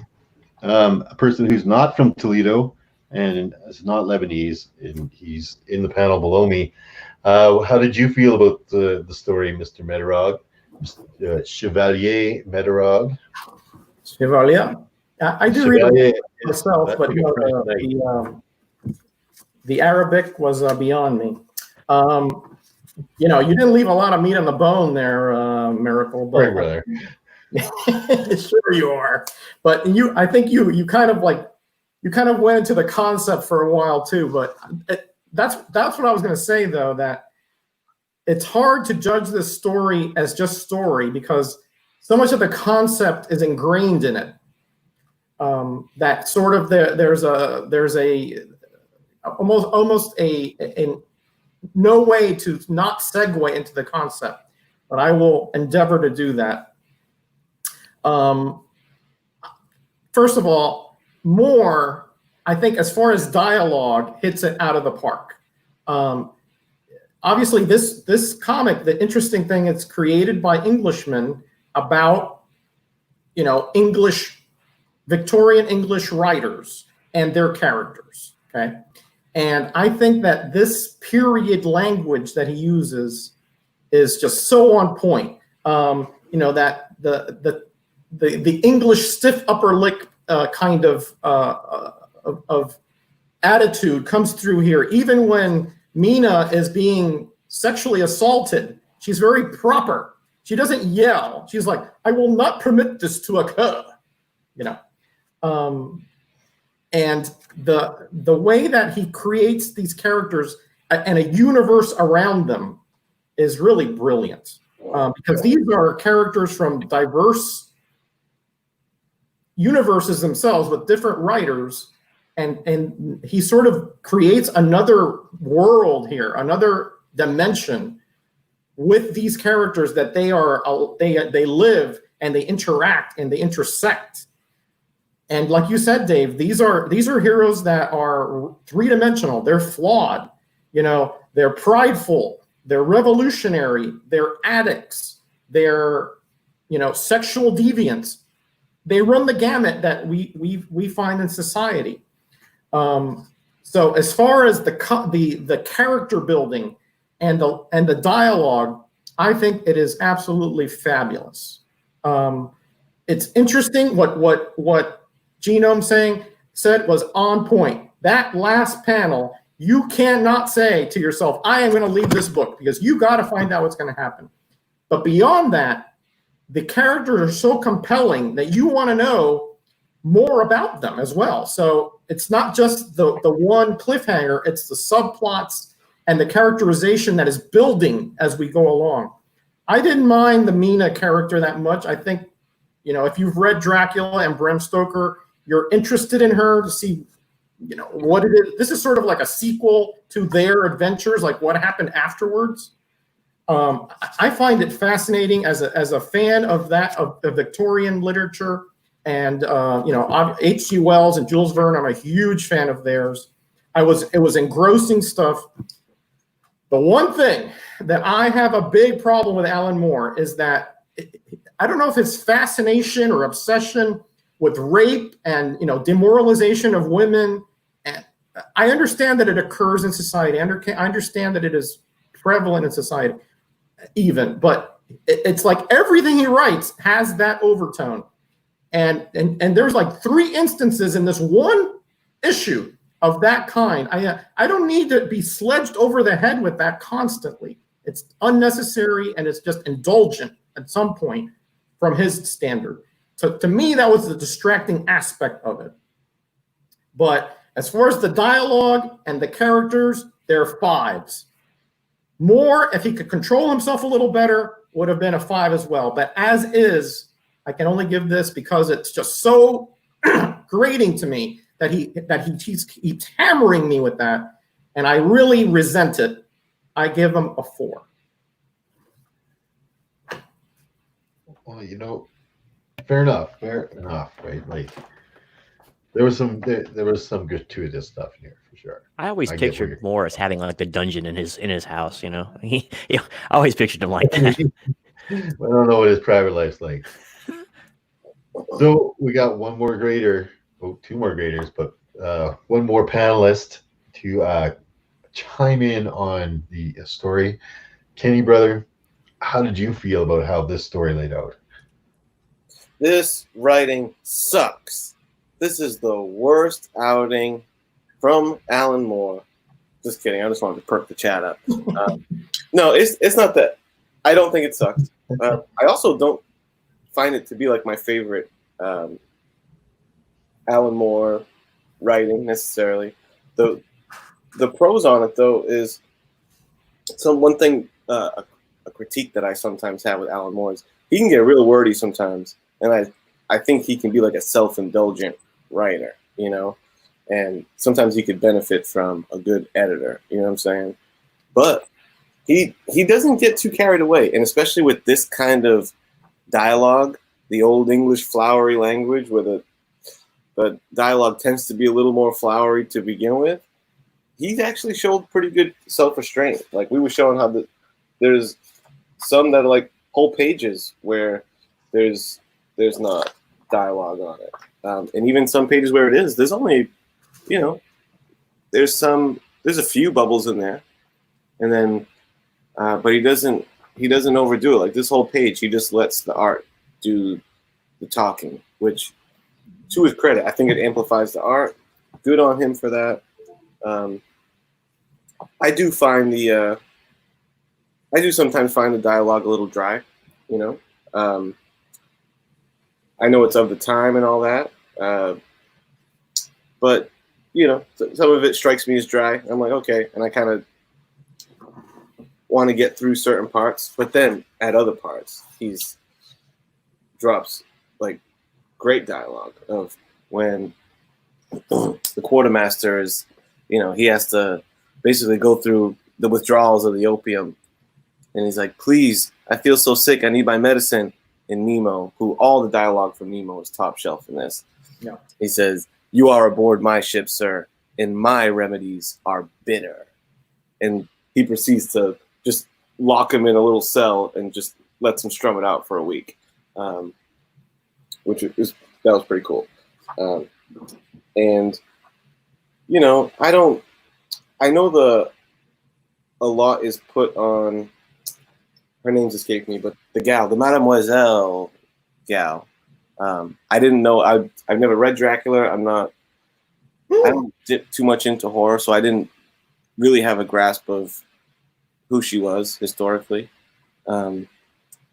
a person who's not from Toledo and is not Lebanese, and he's in the panel below me. How did you feel about the story, Mr. Medarog? Chevalier Medarog? Chevalier. I do read it myself, but the Arabic was beyond me. You didn't leave a lot of meat on the bone there, Miracle. But, right, brother. Sure you are. But I think you kind of went into the concept for a while too. But that's what I was going to say, though, that it's hard to judge this story as just story because so much of the concept is ingrained in it. That sort of there's almost a no way to not segue into the concept, but I will endeavor to do that. First of all, Moore, I think as far as dialogue, hits it out of the park. Obviously, this comic, the interesting thing, it's created by Englishmen about, Victorian English writers and their characters, okay? And I think that this period language that he uses is just so on point. That the English stiff upper lip kind of attitude comes through here. Even when Mina is being sexually assaulted, she's very proper. She doesn't yell. She's like, "I will not permit this to occur," And the way that he creates these characters and a universe around them is really brilliant, because these are characters from diverse universes themselves with different writers, and he sort of creates another world here, another dimension with these characters that they live and they interact and they intersect. And like you said, Dave, these are heroes that are three-dimensional. They're flawed. They're prideful. They're revolutionary. They're addicts. They're, sexual deviants. They run the gamut that we find in society. So as far as the character building and the dialogue, I think it is absolutely fabulous. It's interesting what Genome said was on point. That last panel, you cannot say to yourself, "I am going to leave this book," because you got to find out what's going to happen. But beyond that, the characters are so compelling that you want to know more about them as well. So it's not just the one cliffhanger, it's the subplots and the characterization that is building as we go along. I didn't mind the Mina character that much. I think, if you've read Dracula and Bram Stoker, you're interested in her to see, what it is. This is sort of like a sequel to their adventures, like what happened afterwards. I find it fascinating as a fan of Victorian literature, and H.G. Wells and Jules Verne. I'm a huge fan of theirs. it was engrossing stuff. The one thing that I have a big problem with Alan Moore is that I don't know if it's fascination or obsession with rape and demoralization of women. And I understand that it occurs in society. I understand that it is prevalent in society, even, but it's like everything he writes has that overtone. And there's like 3 instances in this one issue of that kind. I don't need to be sledged over the head with that constantly. It's unnecessary and it's just indulgent at some point from his standard. So to me, that was the distracting aspect of it. But as far as the dialogue and the characters, they're 5s. Moore, if he could control himself a little better, would have been a 5 as well. But as is, I can only give this because it's just so grating to me that he keeps hammering me with that, and I really resent it. I give him a 4. Well, fair enough, right? Like there was some gratuitous stuff in here for sure. I always pictured Moore as having like the dungeon in his house. I always pictured him like that. I don't know what his private life's like. So we got one more grader, 2 more graders, but one more panelist to chime in on the story. Kenny, brother, how did you feel about how this story laid out? This writing sucks. This is the worst outing from Alan Moore. Just kidding. I just wanted to perk the chat up. No, it's not that. I don't think it sucked. I also don't find it to be like my favorite Alan Moore writing necessarily. The prose on it though is one thing. A critique that I sometimes have with Alan Moore is he can get real wordy sometimes, and I think he can be like a self-indulgent writer, and sometimes he could benefit from a good editor. You know what I'm saying? But he doesn't get too carried away, and especially with this kind of dialogue, the old English flowery language where the dialogue tends to be a little more flowery to begin with. He's actually showed pretty good self-restraint. Like we were showing how there's some that are like whole pages where there's not dialogue on it, and even some pages where it is, there's only, there's a few bubbles in there, and then, but he doesn't overdo it. Like this whole page, he just lets the art do the talking, which, to his credit, I think it amplifies the art. Good on him for that. I do sometimes find the dialogue a little dry, I know it's of the time and all that, but some of it strikes me as dry. I'm like, okay, and I kind of want to get through certain parts, but then at other parts, he's drops like great dialogue of when the quartermaster is, he has to basically go through the withdrawals of the opium. And he's like, please, I feel so sick. I need my medicine. And Nemo, who all the dialogue from Nemo is top shelf in this. Yeah. He says, you are aboard my ship, sir, and my remedies are bitter. And he proceeds to just lock him in a little cell and just lets him strum it out for a week, that was pretty cool. And, I know a lot is put on, her name's escaped me, but the Mademoiselle gal. I didn't know, I've never read Dracula. I don't dip too much into horror, so I didn't really have a grasp of who she was historically.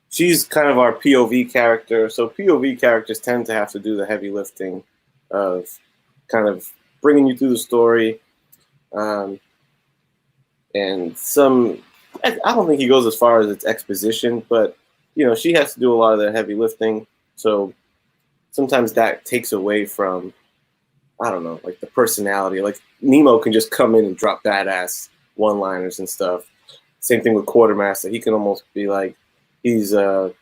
She's kind of our POV character, so POV characters tend to have to do the heavy lifting of kind of bringing you through the story. And I don't think he goes as far as its exposition, but she has to do a lot of the heavy lifting. So sometimes that takes away from, I don't know, like the personality. Like Nemo can just come in and drop badass one-liners and stuff. Same thing with Quartermaster. He can almost be like, he's a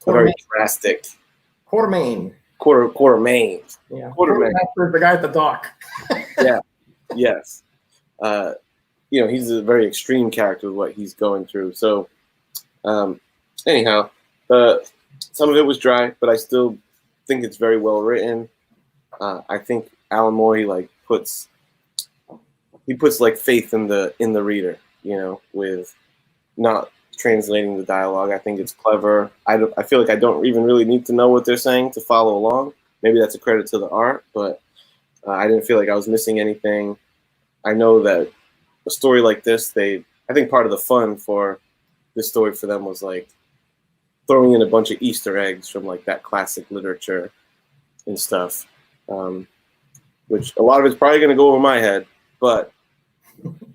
very drastic. Quartermain. Quartermain. Yeah. Quartermain. The guy at the dock. Yeah. Yes. he's a very extreme character with what he's going through. So, anyhow, some of it was dry, but I still think it's very well written. I think Alan Moore, he puts like faith in the reader, with not translating the dialogue. I think it's clever. I feel like I don't even really need to know what they're saying to follow along. Maybe that's a credit to the art, but I didn't feel like I was missing anything. I know that a story like this, I think part of the fun for this story for them was like throwing in a bunch of Easter eggs from like that classic literature and stuff, which a lot of it's probably going to go over my head, but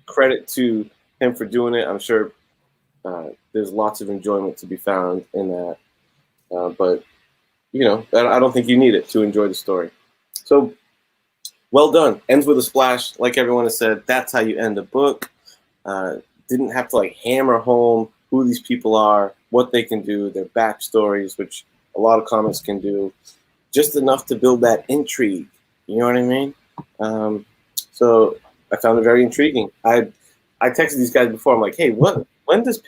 credit to him for doing it. I'm sure there's lots of enjoyment to be found in that, but I don't think you need it to enjoy the story. So well done. Ends with a splash, like everyone has said. That's how you end a book. Didn't have to like hammer home who these people are, what they can do, their backstories, which a lot of comics can do, just enough to build that intrigue. You know what I mean? So I found it very intriguing. I texted these guys before. I'm like, hey, when does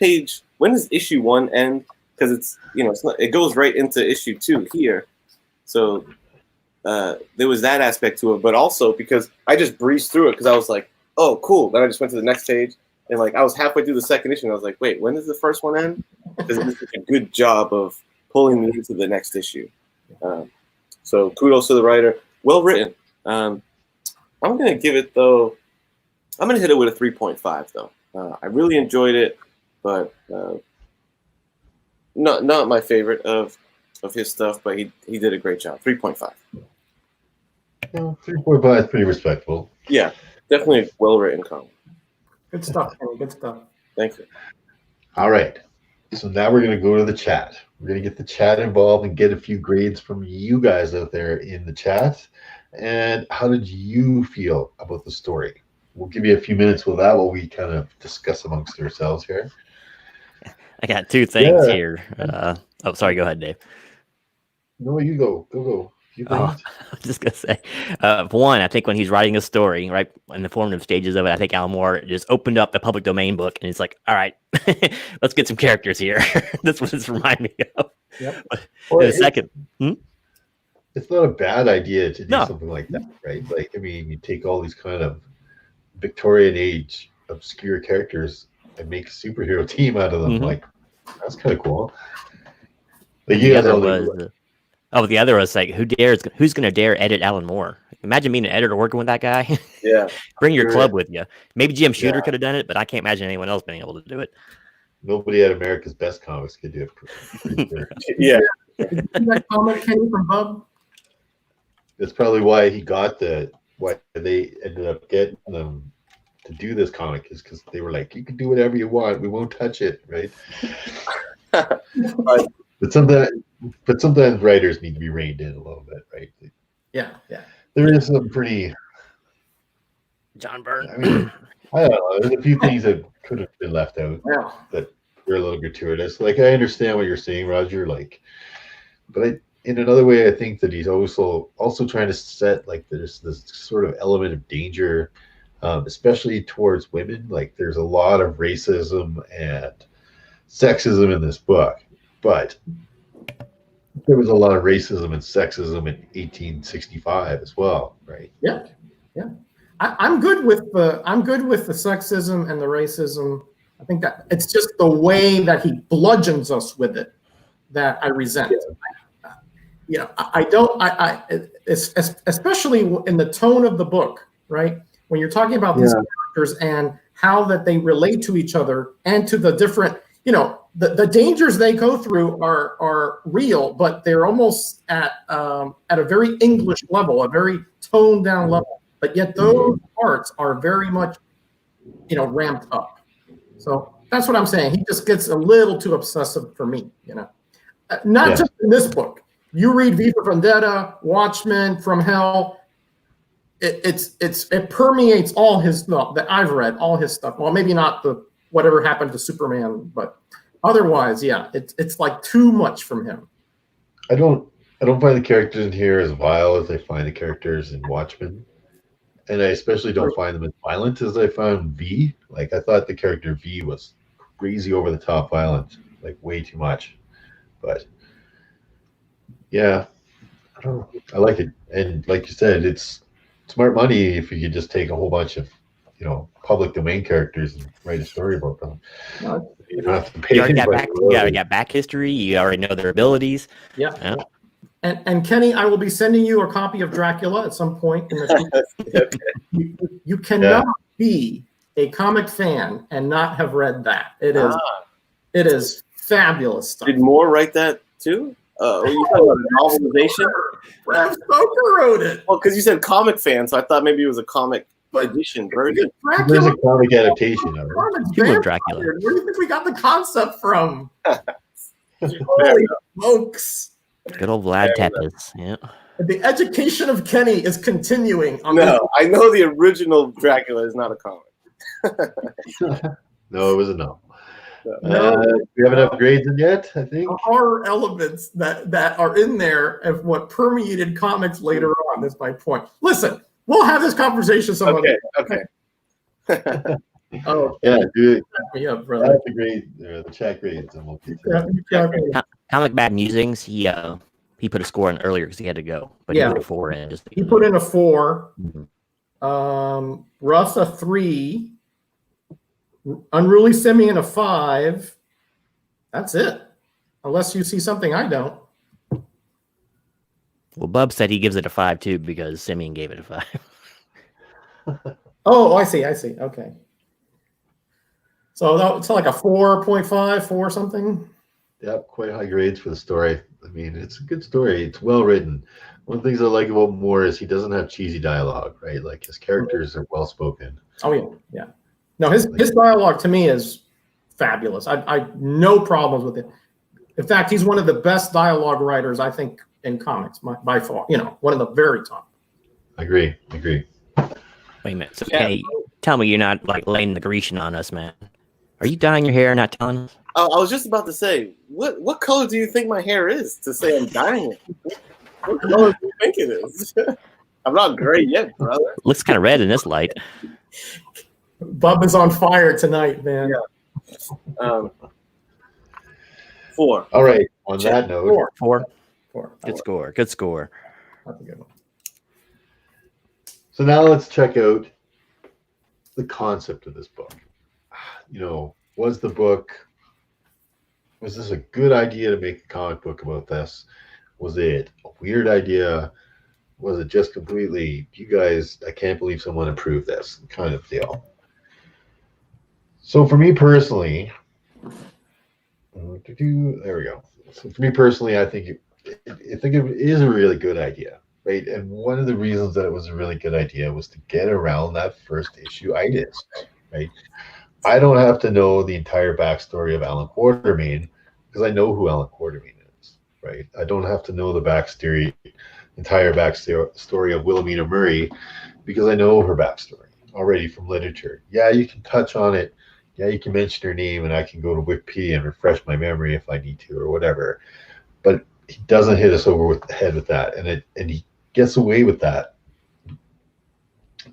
issue 1 end? Because it goes right into issue 2 here. So there was that aspect to it, but also because I just breezed through it because I was like, oh, cool. Then I just went to the next page, and like I was halfway through the second issue, and I was like, wait, when does the first one end? Because it did a good job of pulling me into the next issue. So kudos to the writer. Well written. I'm gonna give it though. I'm gonna hit it with a 3.5 though. I really enjoyed it, but not my favorite of his stuff. But he did a great job. 3.5. 3.5 is pretty respectable. Yeah, definitely a well-written comic. Good stuff, Kenny. Good stuff. Thank you. All right. So now we're going to go to the chat. We're going to get the chat involved and get a few grades from you guys out there in the chat. And how did you feel about the story? We'll give you a few minutes with that while we kind of discuss amongst ourselves here. I got two things here. Sorry. Go ahead, Dave. No, you go. Go. I was just gonna say, one, I think when he's writing a story, right, in the formative stages of it, I think Alan Moore just opened up the public domain book and he's like, "All right, let's get some characters here." That's what this reminds me of. Yep. The second, it's not a bad idea to do something like that, right? Like, I mean, you take all these kind of Victorian age obscure characters and make a superhero team out of them. Mm-hmm. Like, that's kind of cool. Like, the other was like, who's going to dare edit Alan Moore? Imagine being an editor working with that guy. Yeah. Bring your club with you. Maybe Jim Shooter could have done it, but I can't imagine anyone else being able to do it. Nobody at America's Best Comics could do it. Sure. Yeah. That comment came from Hub. That's probably why why they ended up getting them to do this comic, is because they were like, you can do whatever you want. We won't touch it, right? But sometimes writers need to be reined in a little bit, right? Yeah. There is some pretty John Byrne. I mean, I don't know. There's a few things that could have been left out that were a little gratuitous. Like, I understand what you're saying, Roger. Like, but in another way, I think that he's also trying to set like there's this sort of element of danger, especially towards women. Like, there's a lot of racism and sexism in this book, but there was a lot of racism and sexism in 1865 as well, right? Yeah. I'm good with the sexism and the racism. I think that it's just the way that he bludgeons us with it that I resent. Especially in the tone of the book, right? When you're talking about these characters and how that they relate to each other and to the different, the dangers they go through are real, but they're almost at a very English level, a very toned down level. But yet those parts are very much, ramped up. So that's what I'm saying. He just gets a little too obsessive for me, Not just in this book. You read V for Vendetta, Watchmen, From Hell. It permeates all his stuff that I've read, all his stuff. Well, maybe not the whatever happened to Superman, but otherwise, it's like too much from him. I don't find the characters in here as vile as I find the characters in Watchmen. and I especially don't find them as violent as I found V. Like I thought the character V was crazy over the top violent, like way too much. But yeah, I don't know. I like it, and like you said, it's smart money if you could just take a whole bunch of public domain characters and write a story about them. No, You don't have to pay You already got anybody. back. You already got back history. You already know their abilities. yeah. Yeah. And Kenny, I will be sending you a copy of Dracula at some point in the future. You cannot be a comic fan and not have read that. It is fabulous stuff. Did Moore write that too? Were you talking about a novelization? Bram Stoker wrote it. Well, because you said comic fan, so I thought maybe it was a comic edition version. There's Dracula. a comic adaptation of it. Carnage Human Vampire. Dracula. Where do you think we got the concept from? Fair Holy enough. smokes. Good old Vlad Tepes. Yeah. The education of Kenny is continuing. On No, I know the original Dracula is not a comic. No, it was a no. No. We haven't upgraded it yet, I think. the horror elements that are in there of what permeated comics later on. That's my point. Listen, we'll have this conversation some other Okay. Oh, Yeah, do yeah, it. brother. The grade, the chat grades, and we'll get to that. Comic Bad Musings. He put a score in earlier because he had to go, but Yeah. he put a 4 in. Just He put in a 4. Mhm. Russ a 3. Unruly Simeon a 5. That's it. Unless you see something I don't. Well, Bub said he gives it a 5 too because Simeon gave it a 5. Oh, I see. Okay. So it's like a 4.5, 4 something. Yep, quite high grades for the story. I mean, it's a good story. It's well written. One of the things I like about Moore is he doesn't have cheesy dialogue, right? Like his characters are well spoken. Oh yeah. No, his dialogue to me is fabulous. I no problems with it. In fact, he's one of the best dialogue writers I think in comics by far. One of the very top. I agree. Wait a minute. So, Yeah. Kenny, tell me you're not like laying the Grecian on us, man. Are you dyeing your hair and not telling us? I was just about to say, what color do you think my hair is to say I'm dyeing it? What color do you think it is? I'm not gray yet, brother. Looks kind of red in this light. Bub is on fire tonight, man. Yeah. 4. All right. On that note, 4. 4. Good score. Good score. That's a good one. so now let's check out the concept of this book. Was this a good idea to make a comic book about this? Was it a weird idea? Was it just completely, you guys, I can't believe someone approved this kind of deal? So for me personally, there we go. So for me personally, I think it is a really good idea, right? And one of the reasons that it was a really good idea was to get around that first issue itis, right? I don't have to know the entire backstory of Alan Quatermain because I know who Alan Quatermain is, right? I don't have to know the entire backstory of Wilhelmina Murray because I know her backstory already from literature. Yeah, you can touch on it. Yeah, you can mention her name and I can go to Wikipedia and refresh my memory if I need to or whatever. But he doesn't hit us over the head with that. And he gets away with that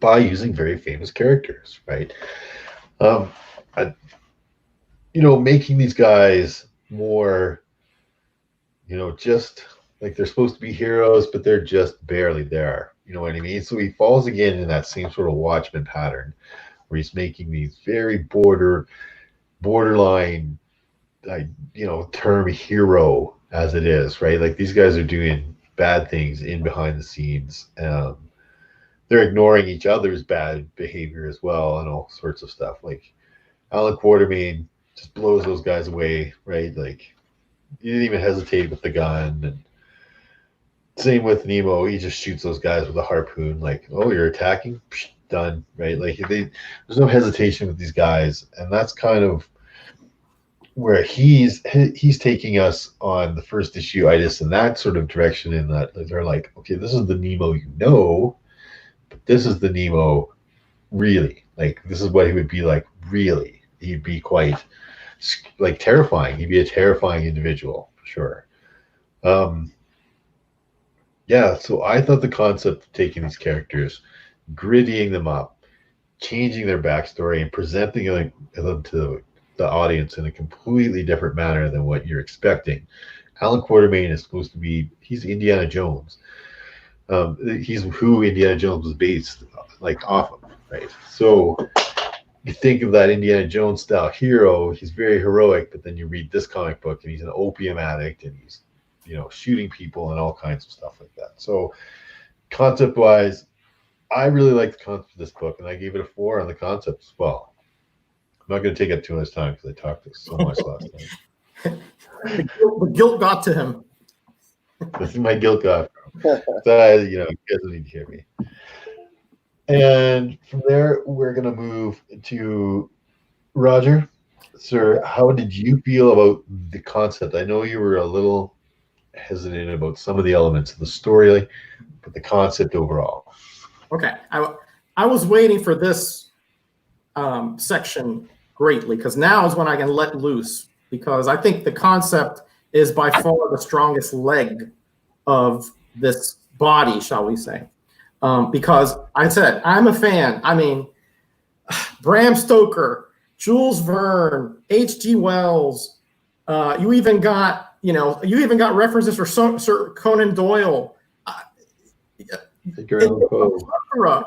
by using very famous characters, right? Making these guys more, just like they're supposed to be heroes, but they're just barely there. You know what I mean? So he falls again in that same sort of Watchmen pattern where he's making these very borderline, term hero as it is, right? Like these guys are doing bad things in behind the scenes. They're ignoring each other's bad behavior as well and all sorts of stuff. Like Alan Quatermain just blows those guys away, right? Like he didn't even hesitate with the gun. And same with Nemo, he just shoots those guys with a harpoon. Like, oh, you're attacking? Psh, done, right? Like there's no hesitation with these guys, and that's kind of where he's taking us on the first issue itis in that sort of direction. In that they're like, okay, this is the Nemo but this is the Nemo really. Like this is what he would be like really. He'd be quite like terrifying. He'd be a terrifying individual for sure. So I thought the concept of taking these characters grittying them up, changing their backstory, and presenting them to the audience in a completely different manner than what you're expecting. Alan Quatermain is supposed to be, he's Indiana Jones. He's who Indiana Jones was based off of, right? So you think of that Indiana Jones style hero, he's very heroic, but then you read this comic book and he's an opium addict and he's, shooting people and all kinds of stuff like that. So concept wise, I really like the concept of this book, and I gave it a 4 on the concept as well. I'm not going to take up too much time because I talked so much last night. The guilt got to him. This is my guilt got. So, you guys don't need to hear me. And from there, we're going to move to Roger. Sir, how did you feel about the concept? I know you were a little hesitant about some of the elements of the story, but the concept overall. Okay, I was waiting for this section greatly, because now is when I can let loose, because I think the concept is by far the strongest leg of this body, shall we say. Because I said, I'm a fan. I mean, Bram Stoker, Jules Verne, H.G. Wells, you even got references for Sir Conan Doyle.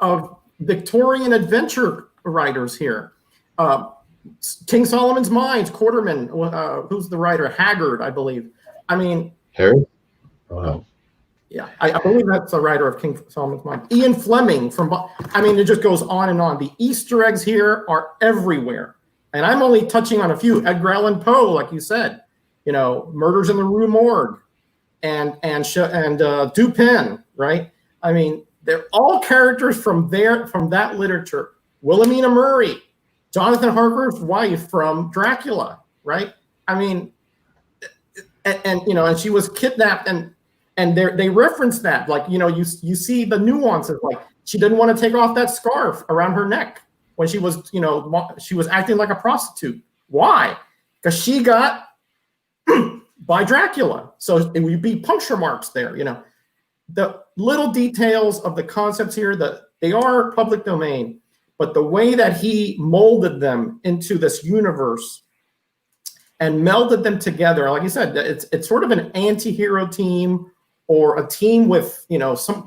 Of Victorian adventure writers here. King Solomon's Mines, Quatermain, who's the writer? Haggard, I believe. I mean, Harry? Oh, no. Yeah, I believe that's the writer of King Solomon's Mines. Ian Fleming it just goes on and on. The Easter eggs here are everywhere. And I'm only touching on a few. Edgar Allan Poe, like you said, Murders in the Rue Morgue and Dupin, right? I mean, they're all characters from that literature. Wilhelmina Murray, Jonathan Harker's wife from Dracula, right? I mean, and she was kidnapped, and they reference that, you see the nuances, like she didn't want to take off that scarf around her neck when she was, she was acting like a prostitute. Why? Because she got by Dracula, so it would be puncture marks there, The little details of the concepts here, that they are public domain, but the way that he molded them into this universe and melded them together, like you said, it's sort of an anti-hero team, or a team with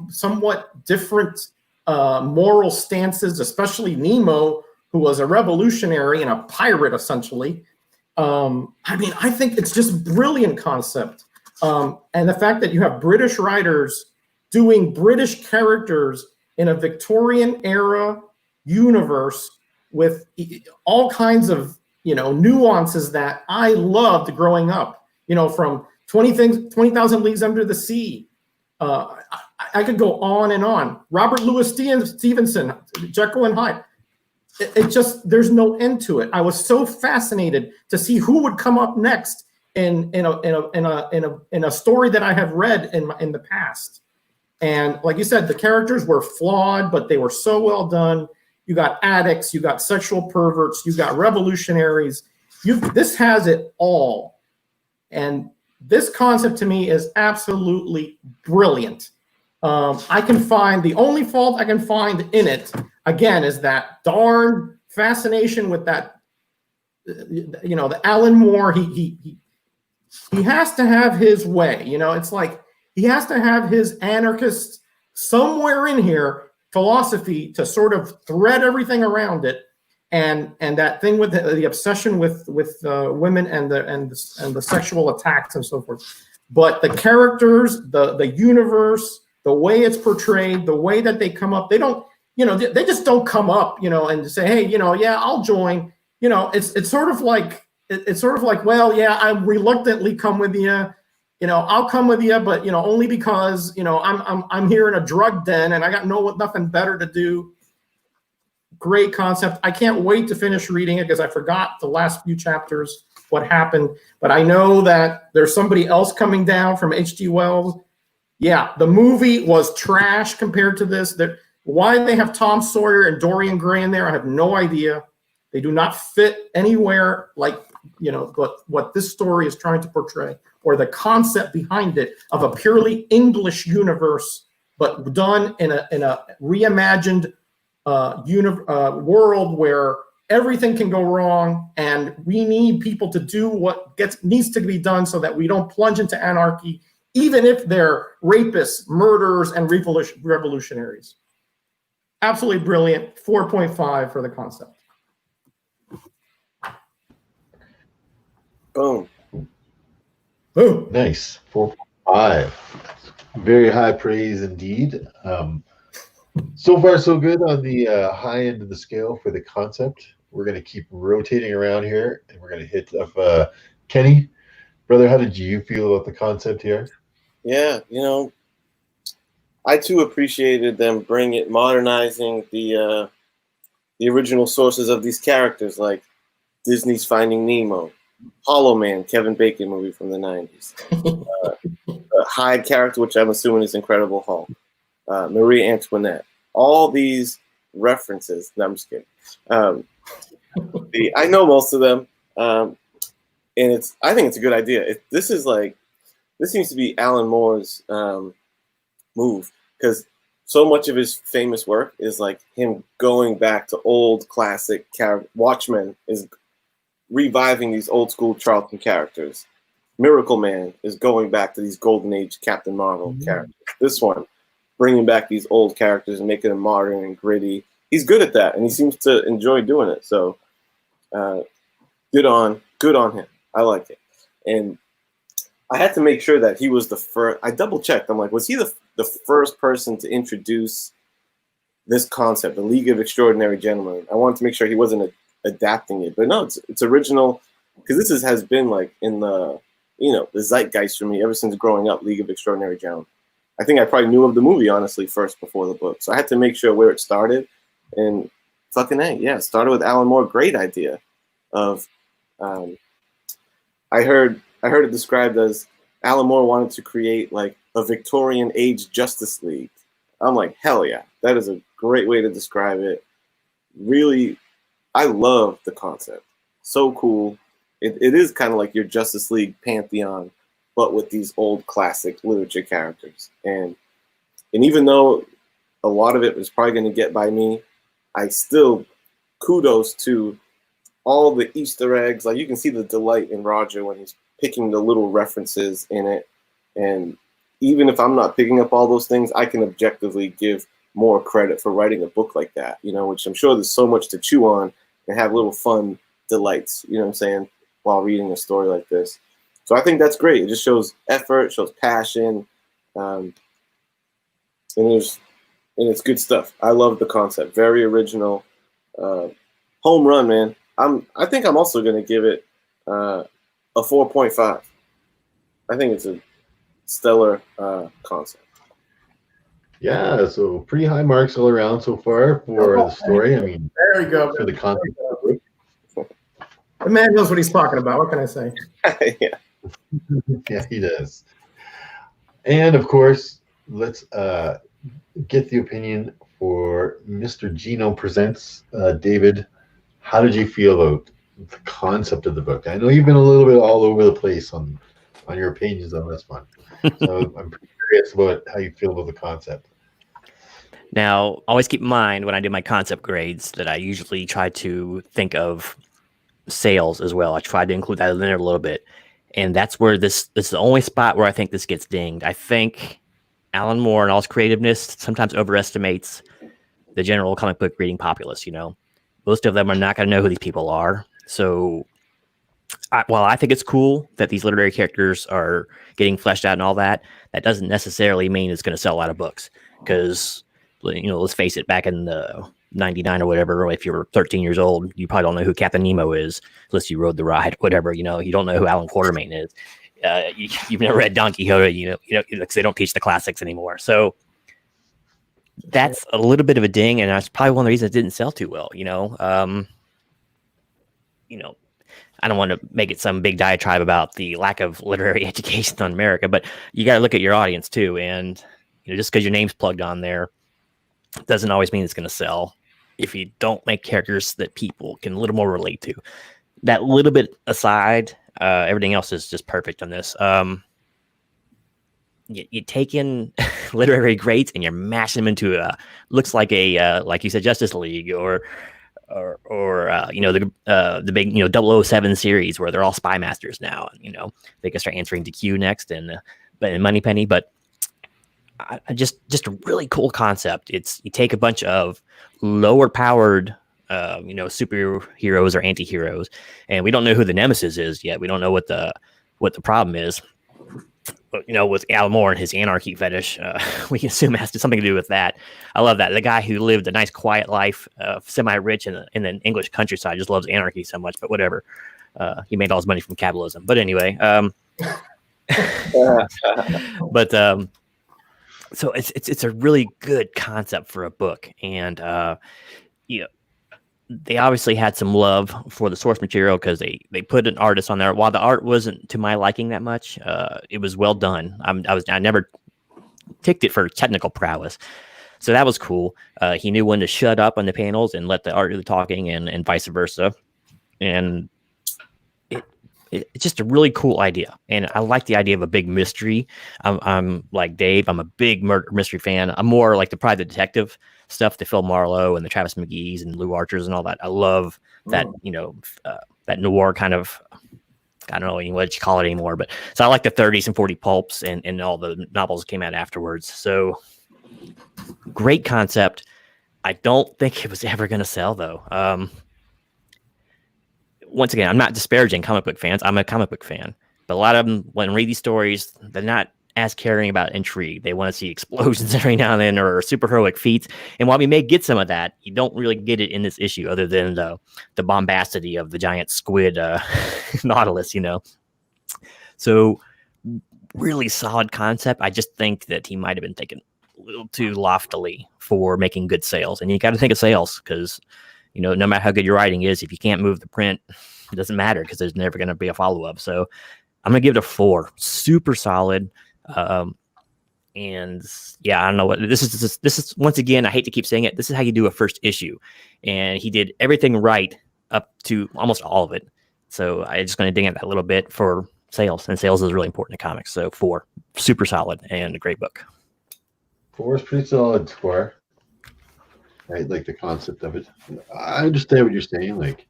somewhat different moral stances, especially Nemo, who was a revolutionary and a pirate essentially. I think it's just brilliant concept. And the fact that you have British writers doing British characters in a Victorian era universe with all kinds of, nuances that I loved growing up, from 20,000 Leagues Under the Sea. I could go on and on. Robert Louis Stevenson, Jekyll and Hyde. There's no end to it. I was so fascinated to see who would come up next in a story that I have read in the past. And like you said, the characters were flawed, but they were so well done. You got addicts, you got sexual perverts, you got revolutionaries. This has it all. And this concept to me is absolutely brilliant. The only fault I can find in it, again, is that darn fascination with that, the Alan Moore. He has to have his way. It's like he has to have his anarchist somewhere in here philosophy to sort of thread everything around it, and that thing with the obsession with women and the sexual attacks and so forth. But the characters, the universe, the way it's portrayed, the way that they come up, they don't, they just don't come up, and say, hey, yeah, I'll join. It's sort of like, well, yeah, I reluctantly come with you. I'll come with you, but only because I'm here in a drug den and I got nothing better to do. Great concept. I can't wait to finish reading it because I forgot the last few chapters what happened, but I know that there's somebody else coming down from H.G. Wells. Yeah, the movie was trash compared to this. Why they have Tom Sawyer and Dorian Gray in there, I have no idea. They do not fit anywhere like what this story is trying to portray, or the concept behind it of a purely English universe, but done in a reimagined world where everything can go wrong, and we need people to do what needs to be done so that we don't plunge into anarchy, even if they're rapists, murderers, and revolutionaries. Absolutely brilliant. 4.5 for the concept. Boom. Boom. Nice. 4.5. Very high praise indeed. So far, so good on the high end of the scale for the concept. We're going to keep rotating around here, and we're going to hit up Kenny. Brother, how did you feel about the concept here? Yeah, I too appreciated them modernizing the original sources of these characters, like Disney's Finding Nemo, Hollow Man, Kevin Bacon movie from the 90s, Hyde character, which I'm assuming is Incredible Hulk, Marie Antoinette, all these references. No, I'm just kidding. I know most of them, and I think it's a good idea. This seems to be Alan Moore's move, because so much of his famous work is like him going back to old classic character. Watchmen is reviving these old school Charlton characters. Miracle Man is going back to these golden age Captain Marvel characters. This one, bringing back these old characters and making them modern and gritty. He's good at that, and he seems to enjoy doing it. So, good on him. I like it. And I had to make sure that he was the first. I double checked. I'm like, was he the first person to introduce this concept, the League of Extraordinary Gentlemen? I wanted to make sure he wasn't adapting it, but no, it's original, because this has been like in the the zeitgeist for me ever since growing up. League of Extraordinary Gentlemen. I think I probably knew of the movie honestly first before the book, so I had to make sure where it started. And fucking A, yeah, it started with Alan Moore. Great idea of. I heard it described as Alan Moore wanted to create like a Victorian age Justice League. I'm like, hell yeah, that is a great way to describe it. Really, I love the concept. So cool. It is kind of like your Justice League pantheon, but with these old classic literature characters. And even though a lot of it was probably going to get by me, I still kudos to all the Easter eggs. Like, you can see the delight in Roger when he's picking the little references in it. And even if I'm not picking up all those things, I can objectively give more credit for writing a book like that, which I'm sure there's so much to chew on and have little fun delights, what I'm saying, while reading a story like this. So I think that's great. It just shows effort, shows passion, and it's good stuff. I love the concept. Very original. Home run, man. I think I'm also going to give it a 4.5. I think it's a stellar concept. Yeah, so pretty high marks all around so far for the story. I mean, there you go. For the concept. The man knows what he's talking about. What can I say? Yeah. Yeah, he does. And of course, let's get the opinion for Mr. Gino Presents. David, how did you feel about the concept of the book? I know you've been a little bit all over the place on your opinions on this one. So I'm pretty curious about how you feel about the concept. Now, always keep in mind when I do my concept grades that I usually try to think of sales as well. I tried to include that in there a little bit. And that's where this is the only spot where I think this gets dinged. I think Alan Moore and all his creativeness sometimes overestimates the general comic book reading populace. Most of them are not going to know who these people are. So while I think it's cool that these literary characters are getting fleshed out and all that, that doesn't necessarily mean it's going to sell a lot of books. Because, let's face it, back in the 99 or whatever, if you're 13 years old, you probably don't know who Captain Nemo is unless you rode the ride, whatever. You don't know who Alan Quatermain is. You've never read Don Quixote, because they don't teach the classics anymore. So that's a little bit of a ding, and that's probably one of the reasons it didn't sell too well. I don't want to make it some big diatribe about the lack of literary education in America, but you got to look at your audience too. And just because your name's plugged on there doesn't always mean it's going to sell. If you don't make characters that people can a little more relate to, that little bit aside, everything else is just perfect on this. you take in literary greats and you're mashing them into looks like a like you said, Justice League or the big 007 series where they're all spy masters now. They can start answering to Q next and Moneypenny. But just a really cool concept. It's you take a bunch of lower powered superheroes or anti-heroes, and we don't know who the nemesis is yet. We don't know what the problem is. But, with Alan Moore and his anarchy fetish, we can assume it has something to do with that. I love that. The guy who lived a nice, quiet life, semi-rich in the English countryside, just loves anarchy so much. But whatever, he made all his money from capitalism. But anyway, so it's a really good concept for a book, and they obviously had some love for the source material because they put an artist on there. While the art wasn't to my liking that much, it was well done. I never ticked it for technical prowess, so that was cool. He knew when to shut up on the panels and let the art do the talking, and vice versa. And it's just a really cool idea, and I like the idea of a big mystery. I'm like Dave. I'm a big murder mystery fan. I'm more like the private detective stuff, the Phil Marlowe and the Travis McGee's and Lou Archers and all that. I love that, that noir kind of, I don't know what you call it anymore, but so I like the 30s and 40 pulps and all the novels that came out afterwards. So great concept. I don't think it was ever going to sell though. Once again, I'm not disparaging comic book fans. I'm a comic book fan, but a lot of them, when I read these stories, they're not as caring about intrigue. They want to see explosions every now and then or superheroic feats. And while we may get some of that, you don't really get it in this issue other than the bombacity of the giant squid Nautilus, So really solid concept. I just think that he might have been thinking a little too loftily for making good sales. And you got to think of sales because, no matter how good your writing is, if you can't move the print, it doesn't matter because there's never going to be a follow-up. So I'm going to give it a 4. Super solid. And yeah, I don't know what this is. Once again, I hate to keep saying it. This is how you do a first issue, and he did everything right up to almost all of it. So I'm just going to ding at that a little bit for sales, and sales is really important in comics. So 4, super solid and a great book. 4 is pretty solid score. I like the concept of it. I understand what you're saying. Like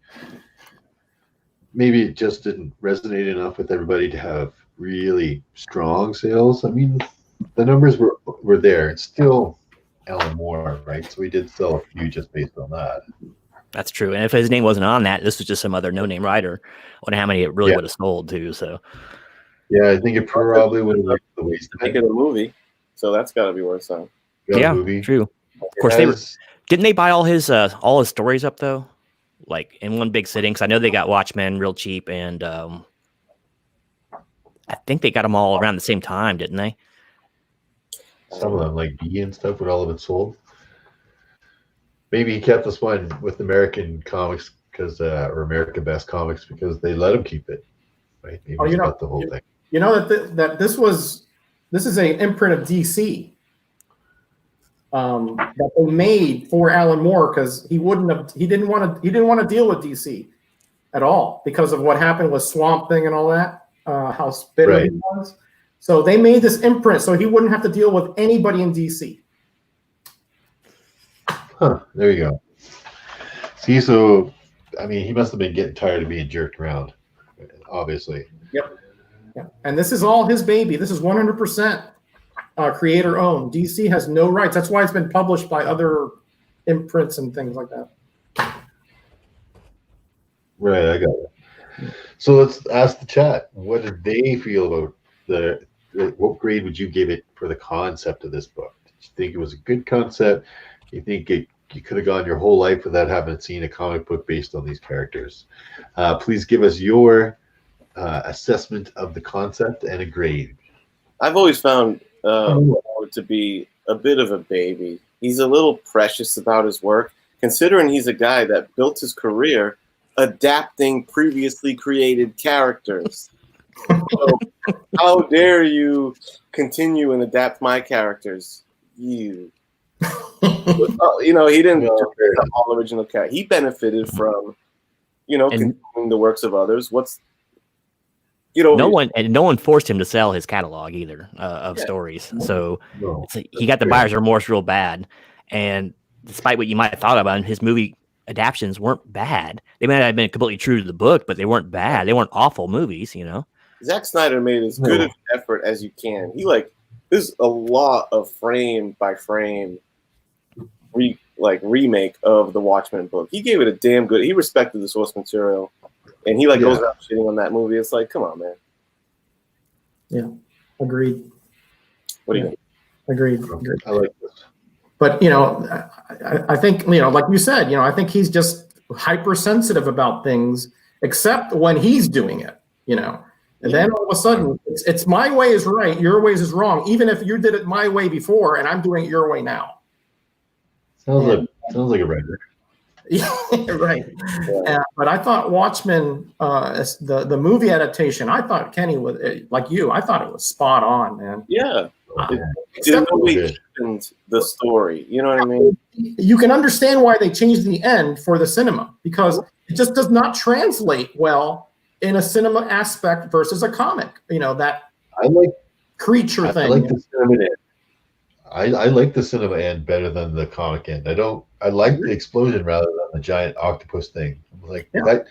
maybe it just didn't resonate enough with everybody to have really strong sales. I mean, the numbers were there. It's still Alan Moore, right? So we did sell a few just based on that. That's true. And if his name wasn't on that, this was just some other no-name writer. I wonder how many it really would have sold too. So yeah, I think it probably would have looked the waste. Make it a movie, so that's got to be worth something. Yeah, true. Of course, didn't they buy all his stories up though, like in one big sitting? Because I know they got Watchmen real cheap, and I think they got them all around the same time, didn't they? Some of them, like B and stuff, when all of it sold. Maybe he kept this one with American Comics or American Best Comics because they let him keep it, right? Maybe not the whole thing. That this is an imprint of DC that they made for Alan Moore because he didn't want to deal with DC at all because of what happened with Swamp Thing and all that. How bitter he was. So they made this imprint so he wouldn't have to deal with anybody in DC. Huh, there you go. See, so, I mean, he must have been getting tired of being jerked around, obviously. Yep. And this is all his baby. This is 100% creator owned. DC has no rights. That's why it's been published by other imprints and things like that. Right, I got it. So let's ask the chat. What did they feel about what grade would you give it for the concept of this book? Did you think it was a good concept? You think you could have gone your whole life without having seen a comic book based on these characters? Please give us your assessment of the concept and a grade. I've always found to be a bit of a baby. He's a little precious about his work, considering he's a guy that built his career adapting previously created characters. So, how dare you continue and adapt my characters? You. He didn't all original character. He benefited from, continuing the works of others. get over. No one forced him to sell his catalog either of stories. So No, it's like he got the buyer's remorse real bad. And despite what you might have thought about him, his movie adaptions weren't bad. They might have been completely true to the book, but they weren't bad. They weren't awful movies, you know. Zack Snyder made as good an effort as you can. He there's a lot of frame by frame remake of the Watchmen book. He gave it a damn good. He respected the source material, and he goes out shitting on that movie. It's like, come on, man. Yeah, agreed. What do you think? Agreed. I like this. But I think like you said, I think he's just hypersensitive about things, except when he's doing it. And then all of a sudden, it's my way is right, your ways is wrong. Even if you did it my way before, and I'm doing it your way now. Sounds like a writer. Yeah, right. But I thought Watchmen, the movie adaptation, I thought Kenny was like you. I thought it was spot on, man. Yeah, it definitely deepened the story. You know what I mean? You can understand why they changed the end for the cinema, because it just does not translate well in a cinema aspect versus a comic. That I like creature thing. I like the cinema end. I like the cinema end better than the comic end. I like the explosion rather than the giant octopus thing. The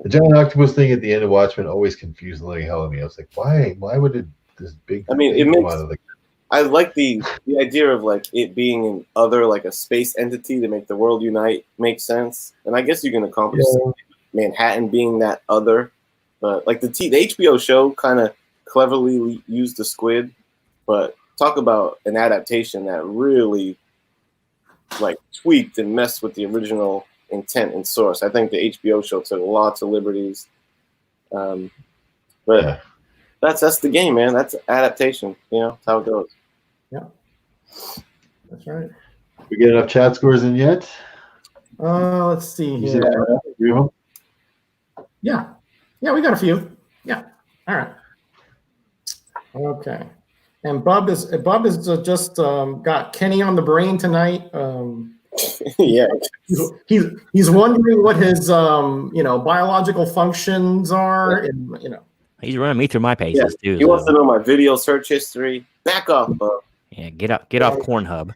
giant octopus thing at the end of Watchmen always confused the living hell out of me. I was like, why would this big? I mean, it makes. I like the idea of it being an other, a space entity to make the world unite make sense. And I guess you can accomplish Manhattan being that other. But the HBO show kind of cleverly used the squid, but talk about an adaptation that really tweaked and messed with the original intent and source. I think the HBO show took lots of liberties, but that's the game, man. That's adaptation. That's how it goes. Yeah, that's right. We get enough chat scores in yet? Let's see here. Yeah, we got a few. Yeah. All right. Okay. And Bub is just got Kenny on the brain tonight. Yeah. He's wondering what his biological functions are, and He's running me through my pages too. He wants to know my video search history. Back off, Bub. Yeah, get off Cornhub.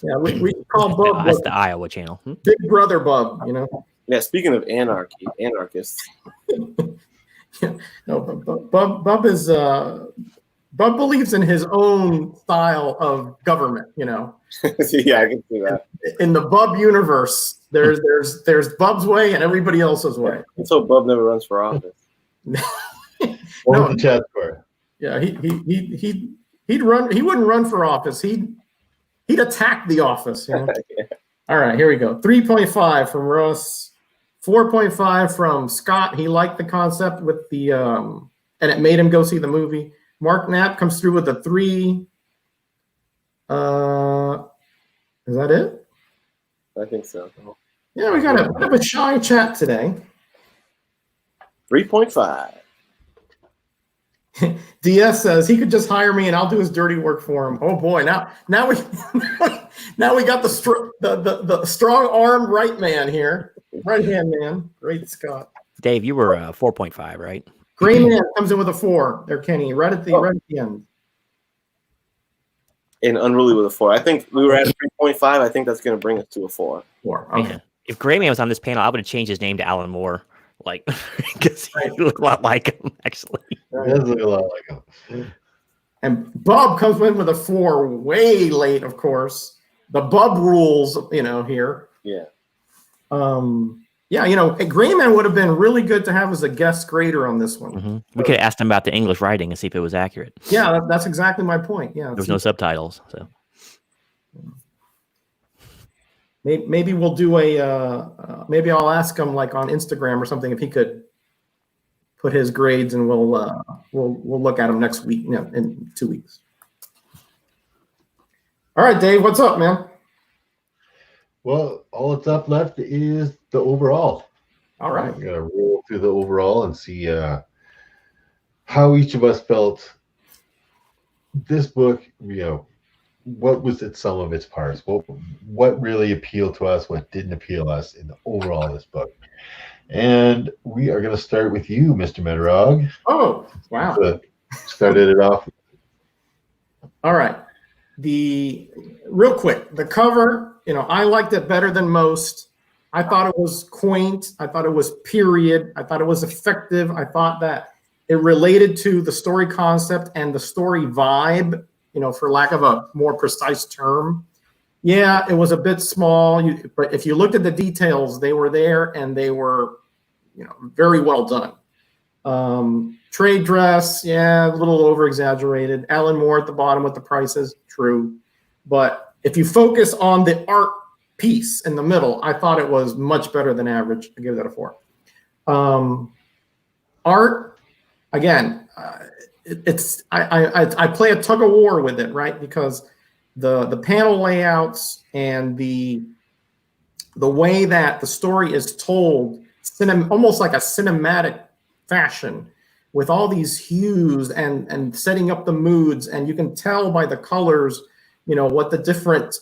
Yeah, we call Bub that's the Iowa channel. Big Brother Bub, Yeah, speaking of anarchists. No, Bub is Bub believes in his own style of government, Yeah, I can see that. In the Bub universe, there's Bub's way and everybody else's way. Let's hope Bub never runs for office. What was the chat score? Yeah, he'd run. He wouldn't run for office. He'd attack the office. Yeah. All right, here we go. 3.5 from Russ. 4.5 from Scott. He liked the concept with the and it made him go see the movie. Mark Knapp comes through with a 3. Is that it? I think so. Yeah, we got a bit of a shy chat today. 3.5. DS says he could just hire me and I'll do his dirty work for him. Oh boy, now we got the strong arm right man here, right hand man. Great, Scott. Dave, you were 4.5, right? Gray man comes in with a 4. There, Kenny, right at the end. And Unruly with a 4. I think we were at 3.5. I think that's going to bring us to a 4. 4. Okay. Man, if Gray Man was on this panel, I would have changed his name to Alan Moore. Because he looked a lot like him, actually. He does look a lot like him. And Bub comes in with a 4, way late, of course. The Bub rules, here. Yeah. Gray Man would have been really good to have as a guest grader on this one. Mm-hmm. We could have asked him about the English writing and see if it was accurate. Yeah, that's exactly my point. Yeah. There was no subtitles, so. Maybe we'll do maybe I'll ask him on Instagram or something if he could put his grades, and we'll look at them next week, in 2 weeks. All right, Dave, what's up, man? Well, all that's up left is the overall. All right. We're gonna roll through the overall and see how each of us felt this book, what was its sum of its parts? What really appealed to us? What didn't appeal to us in the overall of this book? And we are going to start with you, Mr. Medarog. Oh, wow. Started it off. All right. Real quick, the cover, I liked it better than most. I thought it was quaint. I thought it was period. I thought it was effective. I thought that it related to the story concept and the story vibe, for lack of a more precise term. Yeah, it was a bit small, but if you looked at the details, they were there and they were, very well done. Trade dress, yeah, a little over exaggerated. Alan Moore at the bottom with the prices, true. But if you focus on the art piece in the middle, I thought it was much better than average. I give that a 4. Art, again, I play a tug of war with it, right? Because the panel layouts and the way that the story is told, almost like a cinematic fashion, with all these hues and setting up the moods, and you can tell by the colors, what the different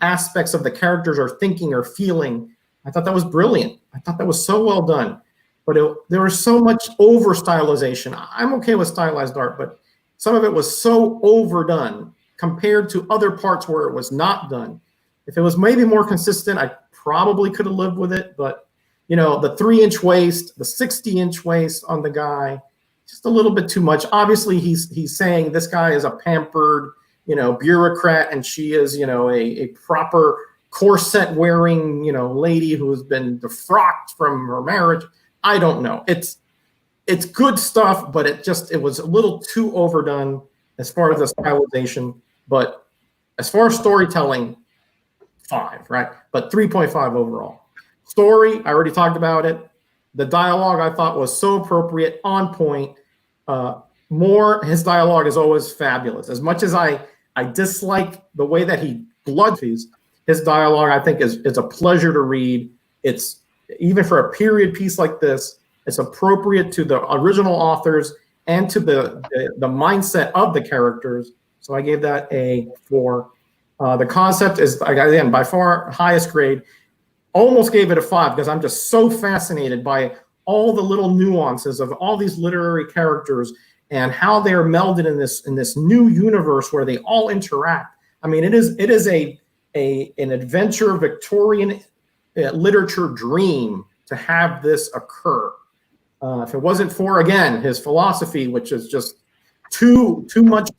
aspects of the characters are thinking or feeling. I thought that was brilliant. I thought that was so well done. But there was so much over stylization. I'm okay with stylized art, but some of it was so overdone compared to other parts where it was not done. If it was maybe more consistent, I probably could have lived with it. But the 3-inch waist, the 60-inch waist on the guy, just a little bit too much. Obviously, he's saying this guy is a pampered, bureaucrat, and she is, a proper corset-wearing, lady who has been defrocked from her marriage. I don't know. It's good stuff, but it was a little too overdone as far as the stylization. But as far as storytelling, 5, right? But 3.5 overall. Story, I already talked about it. The dialogue I thought was so appropriate, on point. Moore, his dialogue is always fabulous. As much as I dislike the way that he bloodfeeds, his dialogue I think is a pleasure to read. It's, even for a period piece like this, it's appropriate to the original authors and to the mindset of the characters. So I gave that a 4. The concept is, again, by far highest grade. Almost gave it a 5 because I'm just so fascinated by all the little nuances of all these literary characters and how they're melded in this new universe where they all interact. I mean, it is an adventure Victorian literature dream to have this occur. If it wasn't for, again, his philosophy, which is just too much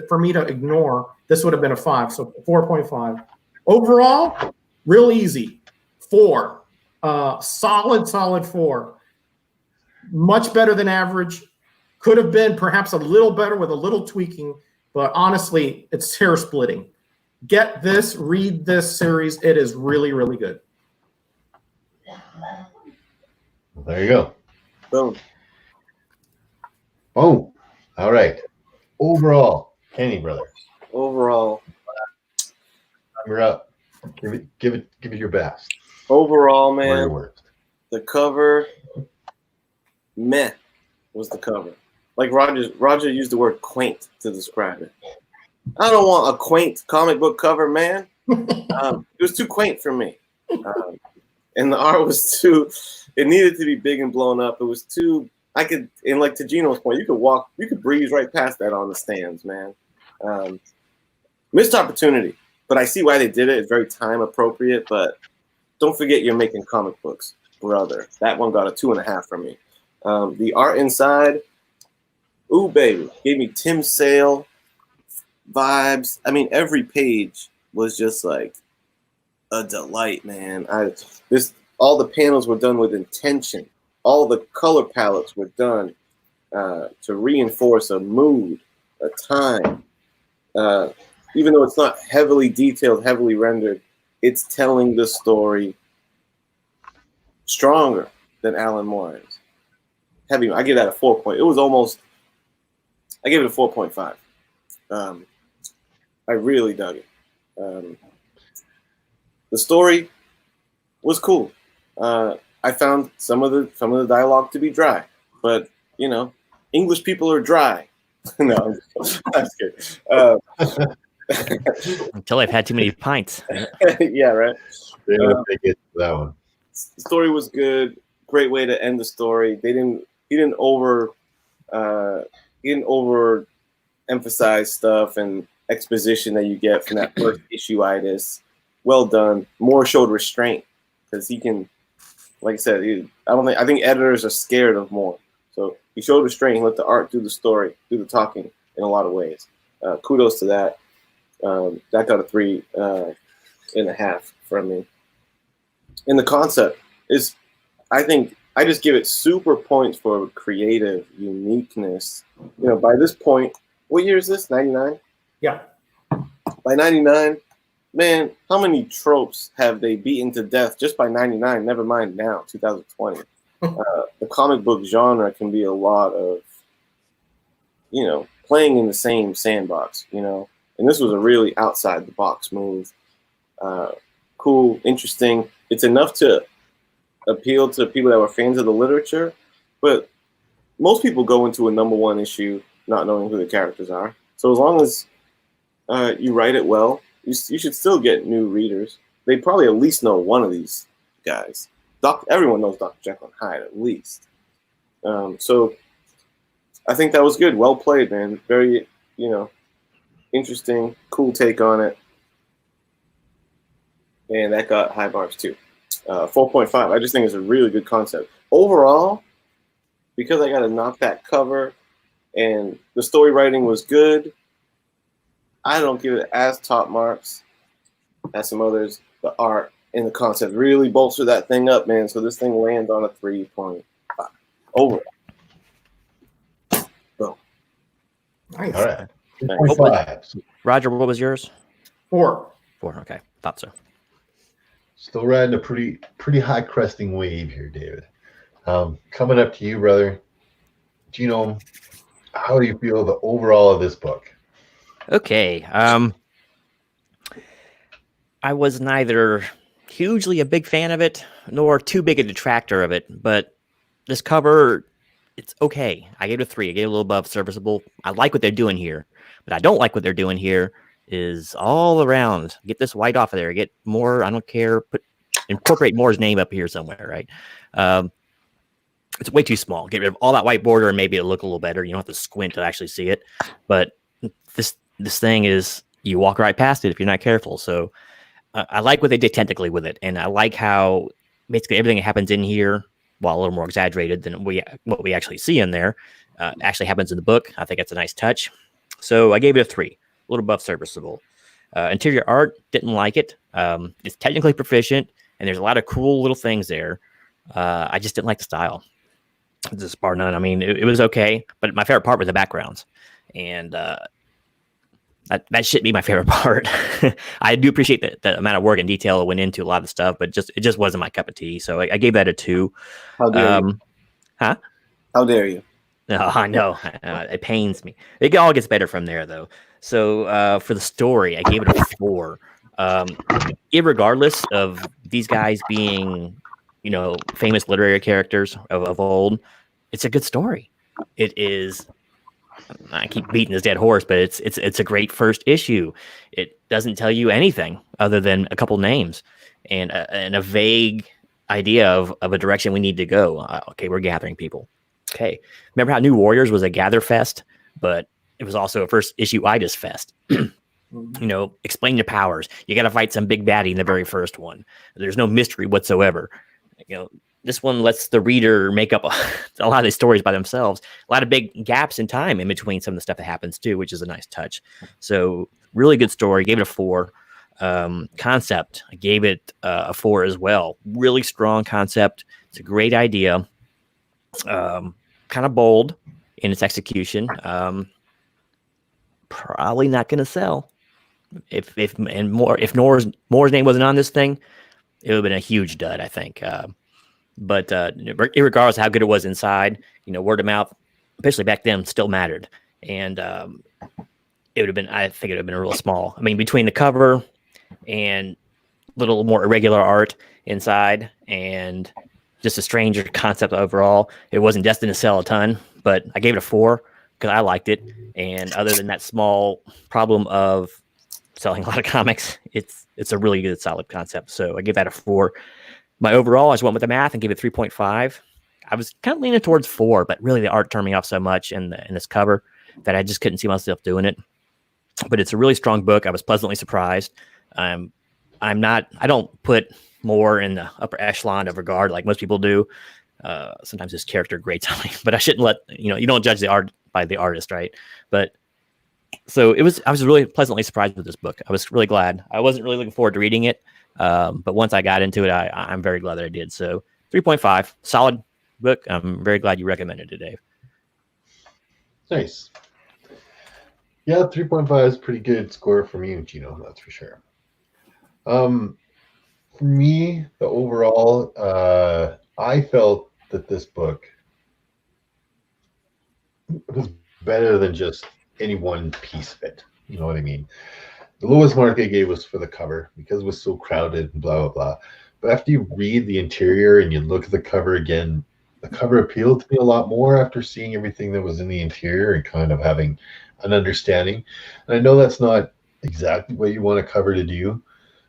for me to ignore, this would have been a 5. So 4.5. Overall, real easy. 4. Solid 4. Much better than average. Could have been perhaps a little better with a little tweaking, but honestly, it's hair splitting. Get this, read this series. It is really, really good. Well, there you go. Boom. Oh, all right. Overall, Kenny brother. Overall, You're up. Give it your best. Overall, Or your man, worst. the cover, meh, was the cover. Like Roger used the word quaint to describe it. I don't want a quaint comic book cover, man. It was too quaint for me. And the art was too, it needed to be big and blown up. It was too, and like to Gino's point, you could breeze right past that on the stands, man. Missed opportunity, but I see why they did it. It's very time appropriate, but don't forget you're making comic books, brother. That one got a 2.5 from me. The art inside, ooh, baby, gave me Tim Sale vibes. I mean, every page was just like a delight, man. All the panels were done with intention. All the color palettes were done to reinforce a mood, a time. Even though it's not heavily detailed, heavily rendered, it's telling the story stronger than Alan Moore is. I give that a 4 point. It was almost, I gave it a 4.5. I really dug it. The story was cool. I found some of the dialogue to be dry, but English people are dry. No, I'm just kidding. Until I've had too many pints. Yeah, right. They get that one. The story was good. great way to end the story. He didn't over emphasize stuff and exposition that you get from that first issue-itis. Well done. Moore showed restraint because he can, like I said, I think editors are scared of Moore. So he showed restraint. He let the art do the story, do the talking in a lot of ways. Kudos to that. That got a 3.5 from me. And the concept is, I think, I just give it super points for creative uniqueness. You know, by this point, what year is this? 99? Yeah. By 99, man, how many tropes have they beaten to death just by 99? Never mind now, 2020. The comic book genre can be a lot of, you know, playing in the same sandbox, you know. And this was a really outside the box move. Cool, interesting. It's enough to appeal to people that were fans of the literature, but most people go into a #1 issue not knowing who the characters are. So as long as you write it well, you should still get new readers. They probably at least know one of these guys. Everyone knows Dr. Jekyll and Hyde at least. So I think that was good. Well played, man. Very, you know, interesting, cool take on it. And that got high bars too. 4.5. I just think it's a really good concept. Overall, because I got to knock that cover and the story writing was good, I don't give it as top marks as some others. The art and the concept really bolster that thing up, man. So this thing lands on a 3.5. Over. Boom. Nice. All right. What 2.5. Roger, what was yours? 4. 4. Okay, thought so. Still riding a pretty high cresting wave here, David. Coming up to you, brother. Genome, how do you feel the overall of this book? Okay. I was neither hugely a big fan of it nor too big a detractor of it, but this cover, it's okay. I gave it a 3. I gave it a little above serviceable. I like what they're doing here, but I don't like what they're doing here is all around. Get this white off of there. Get more. I don't care. Incorporate Moore's name up here somewhere, right? It's way too small. Get rid of all that white border and maybe it'll look a little better. You don't have to squint to actually see it. But this thing is, you walk right past it if you're not careful. So I like what they did technically with it, and I like how basically everything that happens in here, while a little more exaggerated than what we actually see in there, actually happens in the book. I think it's a nice touch. So I gave it a 3. A little above serviceable. Interior art, didn't like it. It's technically proficient, and there's a lot of cool little things there. I just didn't like the style. Just bar none. I mean, it was okay, but my favorite part was the backgrounds, and that should be my favorite part. I do appreciate the amount of work and detail that went into a lot of the stuff, but it just wasn't my cup of tea. So I gave that a 2. How dare you? Huh? How dare you? No, I know. It pains me. It all gets better from there, though. So for the story, I gave it a 4. Irregardless of these guys being, you know, famous literary characters of old, it's a good story. It is. I keep beating this dead horse, but it's a great first issue. It doesn't tell you anything other than a couple names and a vague idea of a direction we need to go. Okay, we're gathering people. Okay, remember how New Warriors was a gather fest, but it was also a first issue-itis fest. You know, explain your powers. You got to fight some big baddie in the very first one. There's no mystery whatsoever. You know, this one lets the reader make up a lot of these stories by themselves. A lot of big gaps in time in between some of the stuff that happens too, which is a nice touch. So really good story. Gave it a 4. Concept, I gave it a 4 as well. Really strong concept. It's a great idea. Kind of bold in its execution. Probably not going to sell. If Moore's name wasn't on this thing, it would have been a huge dud, I think. But regardless of how good it was inside, you know, word of mouth, especially back then, still mattered. And it would have been, I think it would have been a real small. I mean, between the cover and little more irregular art inside and just a stranger concept overall, it wasn't destined to sell a ton. But I gave it a 4 because I liked it. And other than that small problem of selling a lot of comics, it's a really good, solid concept. So I give that a 4. My overall, I just went with the math and gave it 3.5. I was kind of leaning towards 4, but really the art turned me off so much in this cover that I just couldn't see myself doing it. But it's a really strong book. I was pleasantly surprised. I don't put more in the upper echelon of regard like most people do. Sometimes this character grates on me, but I shouldn't let, you don't judge the art by the artist, right? But so I was really pleasantly surprised with this book. I was really glad. I wasn't really looking forward to reading it. But once I got into it, I'm very glad that I did. So 3.5, solid book. I'm very glad you recommended it, Dave. Nice. Yeah, 3.5 is a pretty good score for me and Gino, that's for sure. For me, the overall, I felt that this book was better than just any one piece of it. You know what I mean? The lowest mark I gave was for the cover because it was so crowded and blah, blah, blah. But after you read the interior and you look at the cover again, the cover appealed to me a lot more after seeing everything that was in the interior and kind of having an understanding. And I know that's not exactly what you want a cover to do,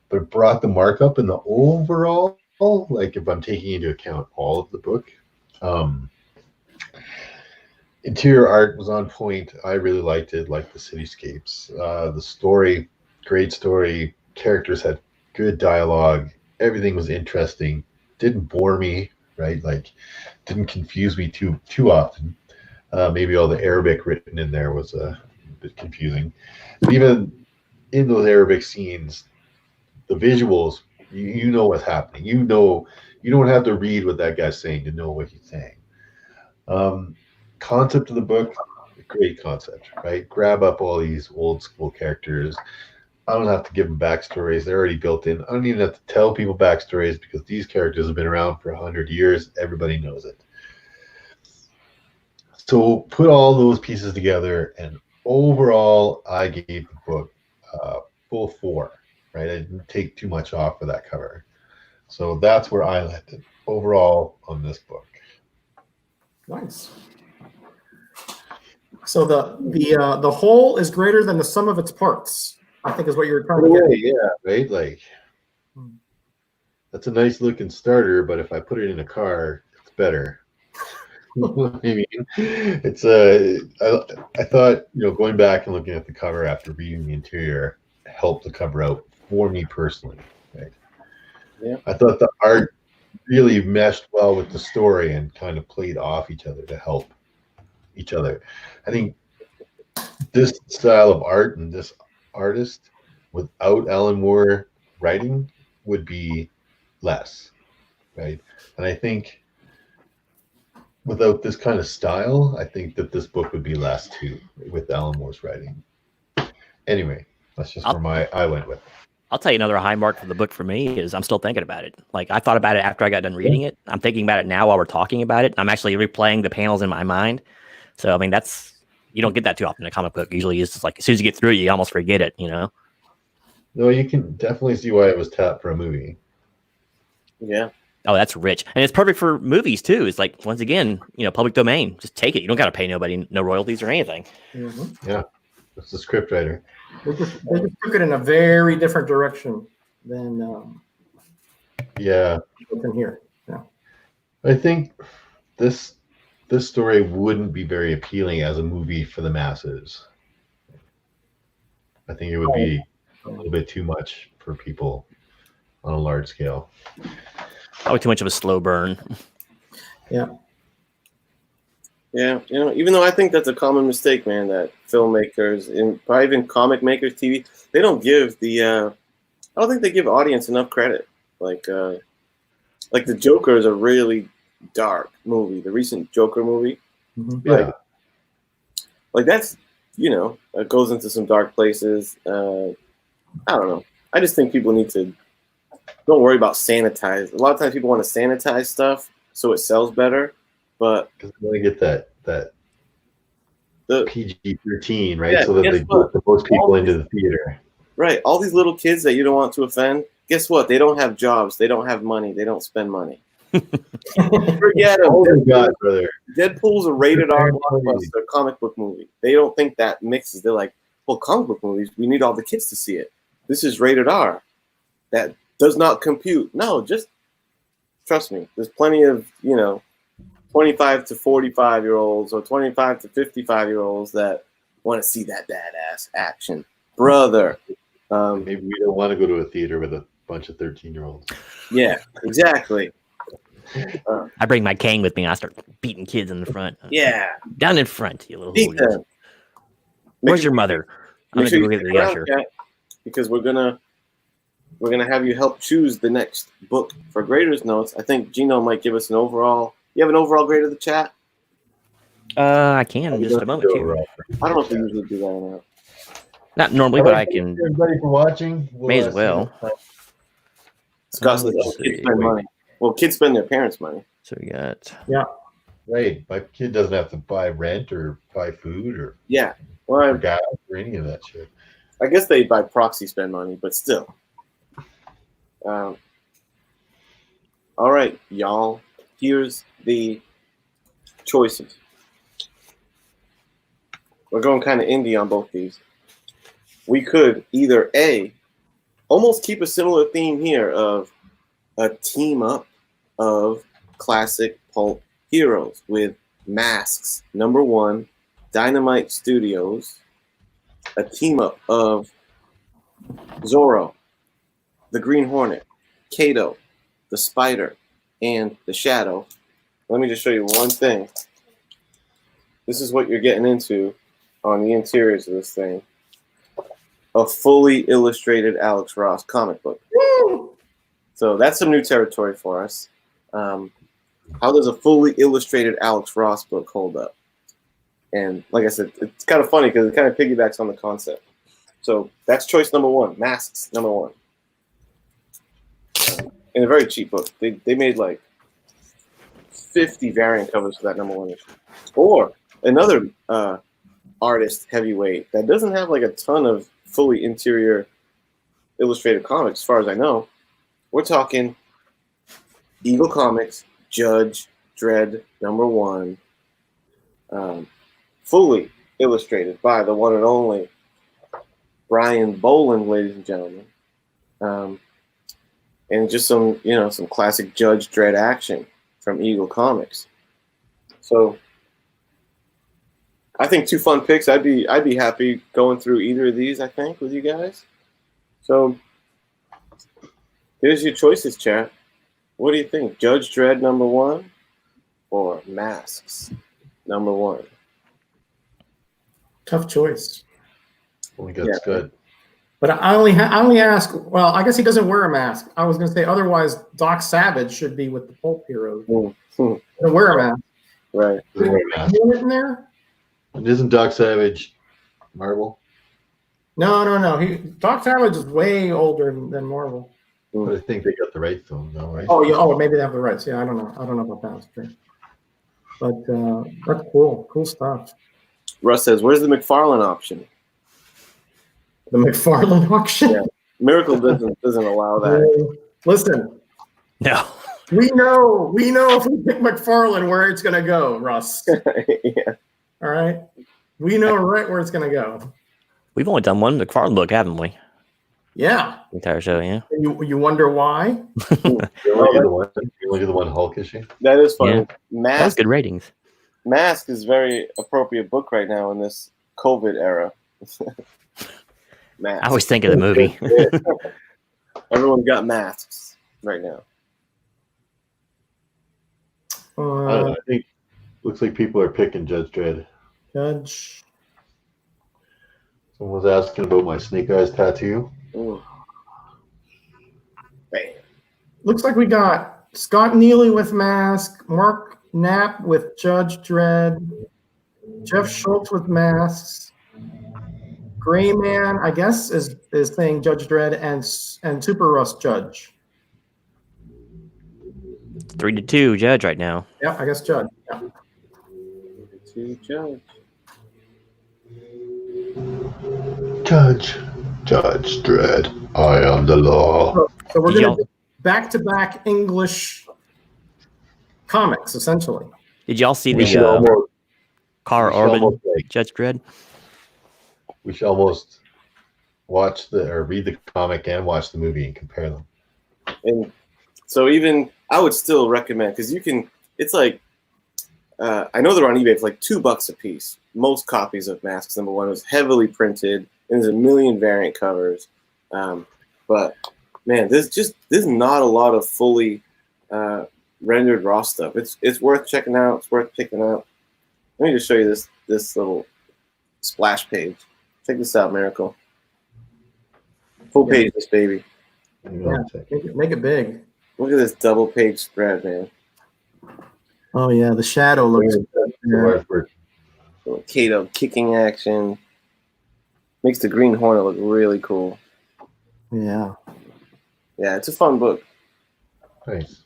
but it brought the markup in the overall, like if I'm taking into account all of the book. Interior art was on point. I really liked it, like the cityscapes. The story, great story. Characters had good dialogue. Everything was interesting. Didn't bore me, right? Like, didn't confuse me too often. Maybe all the Arabic written in there was a bit confusing. But even in those Arabic scenes, the visuals, you know what's happening. You don't have to read what that guy's saying to know what he's saying. Concept of the book, great concept, right? Grab up all these old school characters. I don't have to give them backstories. They're already built in. I don't even have to tell people backstories because these characters have been around for 100 years. Everybody knows it. So put all those pieces together, and overall, I gave the book full 4, right? I didn't take too much off for that cover. So that's where I landed overall on this book. Nice. So the whole is greater than the sum of its parts, I think is what you're trying to get. Yeah, right? Like, that's a nice looking starter, but if I put it in a car, it's better. I mean, it's I thought, going back and looking at the cover after reading the interior helped the cover out for me personally. Right? Yeah. I thought the art really meshed well with the story and kind of played off each other to help each other. I think this style of art and this artist without Alan Moore writing would be less, right? And I think without this kind of style, I think that this book would be less too with Alan Moore's writing. Anyway, that's just where I went with. I'll tell you another high mark for the book for me is I'm still thinking about it. Like, I thought about it after I got done reading it. I'm thinking about it now while we're talking about it. I'm actually replaying the panels in my mind. So, I mean, you don't get that too often in a comic book. Usually it's just like, as soon as you get through it, you almost forget it, No, you can definitely see why it was tapped for a movie. Yeah. Oh, that's rich. And it's perfect for movies too. It's like, once again, public domain. Just take it. You don't got to pay nobody no royalties or anything. Mm-hmm. Yeah. That's the script writer. They just took it in a very different direction than than here. Yeah. I think this story wouldn't be very appealing as a movie for the masses. I think it would be a little bit too much for people on a large scale. Probably too much of a slow burn. Yeah. Yeah, even though I think that's a common mistake, man, that filmmakers and probably even comic makers, TV, they don't give I don't think they give audience enough credit. Like The Joker is a really dark movie. The recent Joker movie, Mm-hmm. Yeah. like that's it goes into some dark places. I don't know. I just think people need to don't worry about sanitize. A lot of times people want to sanitize stuff so it sells better. But because they want to get that PG-13, right? Yeah, so that they get the most people into the theater. Right. All these little kids that you don't want to offend, guess what? They don't have jobs. They don't have money. They don't spend money. Forget it. Oh my God, brother. Deadpool's a rated R blockbuster comic book movie. They don't think that mixes. They're like, well, comic book movies, we need all the kids to see it. This is rated R. That does not compute. No, just Trust me, there's plenty of 25 to 45-year-olds or 25 to 55-year-olds that want to see that badass action, brother. Maybe we don't want to go to a theater with a bunch of 13-year-olds. Yeah, exactly. I bring my cane with me. And I start beating kids in the front. Yeah, Down in front, you little beat hooligans. them. Where's your mother? I'm Make sure gonna you go get stick the around, usher. Kat, because we're gonna have you help choose the next book for graders notes. I think Gino might give us an overall. You have an overall grade of the chat? I can in just a moment too. I don't know if we usually do that or not. Not normally, but I can. Everybody for watching. May as well. Scott says, Let's kids see. spend money. Well, kids spend their parents' money. So we got. Right, my kid doesn't have to buy rent or buy food or Yeah. Well, gas or any of that shit. I guess they by proxy spend money, but still. All right, y'all. Here's the choices. We're going kind of indie on both these. We could either A, almost keep a similar theme here of a team up of classic pulp heroes with Masks, #1, Dynamite Studios, a team up of Zorro, the Green Hornet, Kato, the Spider, and the Shadow. Let me just show you one thing. This is what you're getting into on the interiors of this thing. A fully illustrated Alex Ross comic book. So that's some new territory for us. How does a fully illustrated Alex Ross book hold up? And like I said, it's kind of funny because it kind of piggybacks on the concept. So that's choice #1, Masks #1. In a very cheap book. They made like 50 variant covers for that #1 issue. Or another artist heavyweight that doesn't have like a ton of fully interior illustrated comics, as far as I know. We're talking Eagle Comics, Judge Dredd #1, fully illustrated by the one and only Brian Boland, ladies and gentlemen, and just some classic Judge Dredd action from Eagle Comics. So I think 2 fun picks. I'd be happy going through either of these, I think, with you guys. So here's your choices, chat. What do you think? Judge Dredd #1 or Masks #1? Tough choice. I think that's good. But I only ask. Well, I guess he doesn't wear a mask. I was going to say otherwise. Doc Savage should be with the pulp heroes. Doesn't wear a mask. Right. Doesn't wear a mask. Is it in there? And isn't Doc Savage Marvel? No. Doc Savage is way older than Marvel. But I think they got the rights to him, though, right? Oh yeah. Oh, maybe they have the rights. Yeah, I don't know. I don't know about that. Straight. But that's cool. Cool stuff. Russ says, "Where's the McFarlane option?" The McFarlane auction. Yeah. Miracle doesn't allow that. Listen, No. we know if we pick McFarlane where it's going to go, Russ. Yeah. All right, we know right where it's going to go. We've only done one McFarlane book, haven't we? Yeah. The entire show, yeah. You wonder why? You only do the one Hulk issue? That is funny. Yeah. That was good ratings. Mask is very appropriate book right now in this COVID era. Mask. I always think of the movie. Everyone's got masks right now. I don't know. I think looks like people are picking Judge Dredd. Judge. Someone was asking about my Snake Eyes tattoo. Ooh. Bam. Looks like we got Scott Neely with Mask, Mark Knapp with Judge Dredd, Jeff Schultz with Masks, Gray Man, I guess, is saying Judge Dredd, and Super Russ Judge. 3-2 Judge right now. Yeah, I guess Judge. Yeah. To Judge. Judge Dredd, I am the law. So we're Did going y'all- to back-to-back English comics, essentially. Did y'all see We should the almost, Carl we should Urban almost, like, Judge Dredd? we should almost watch or read the comic and watch the movie and compare them. And so even I would still recommend because you can. It's like I know they're on eBay for like $2 a piece. Most copies of Masks #1 was heavily printed, and there's a million variant covers. But man, there's not a lot of fully rendered raw stuff. It's worth checking out. It's worth picking up. Let me just show you this little splash page. Check this out, Miracle. Full page, this baby. Yeah, make it big. Look at this double page spread, man. Oh yeah, the shadow looks good. Little Kato kicking action. Makes the Green Hornet look really cool. Yeah. Yeah, it's a fun book. Nice.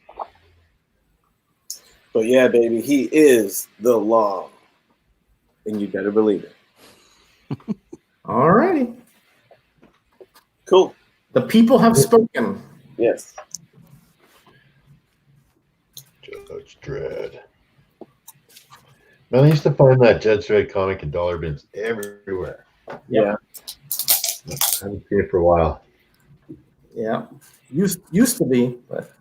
But yeah, baby, he is the law. And you better believe it. All righty. Cool. The people have spoken. Yes. Judge Dredd. Man, I used to find that Judge Dredd comic in dollar bins everywhere. Yeah. I haven't seen it for a while. Yeah. Used to be, but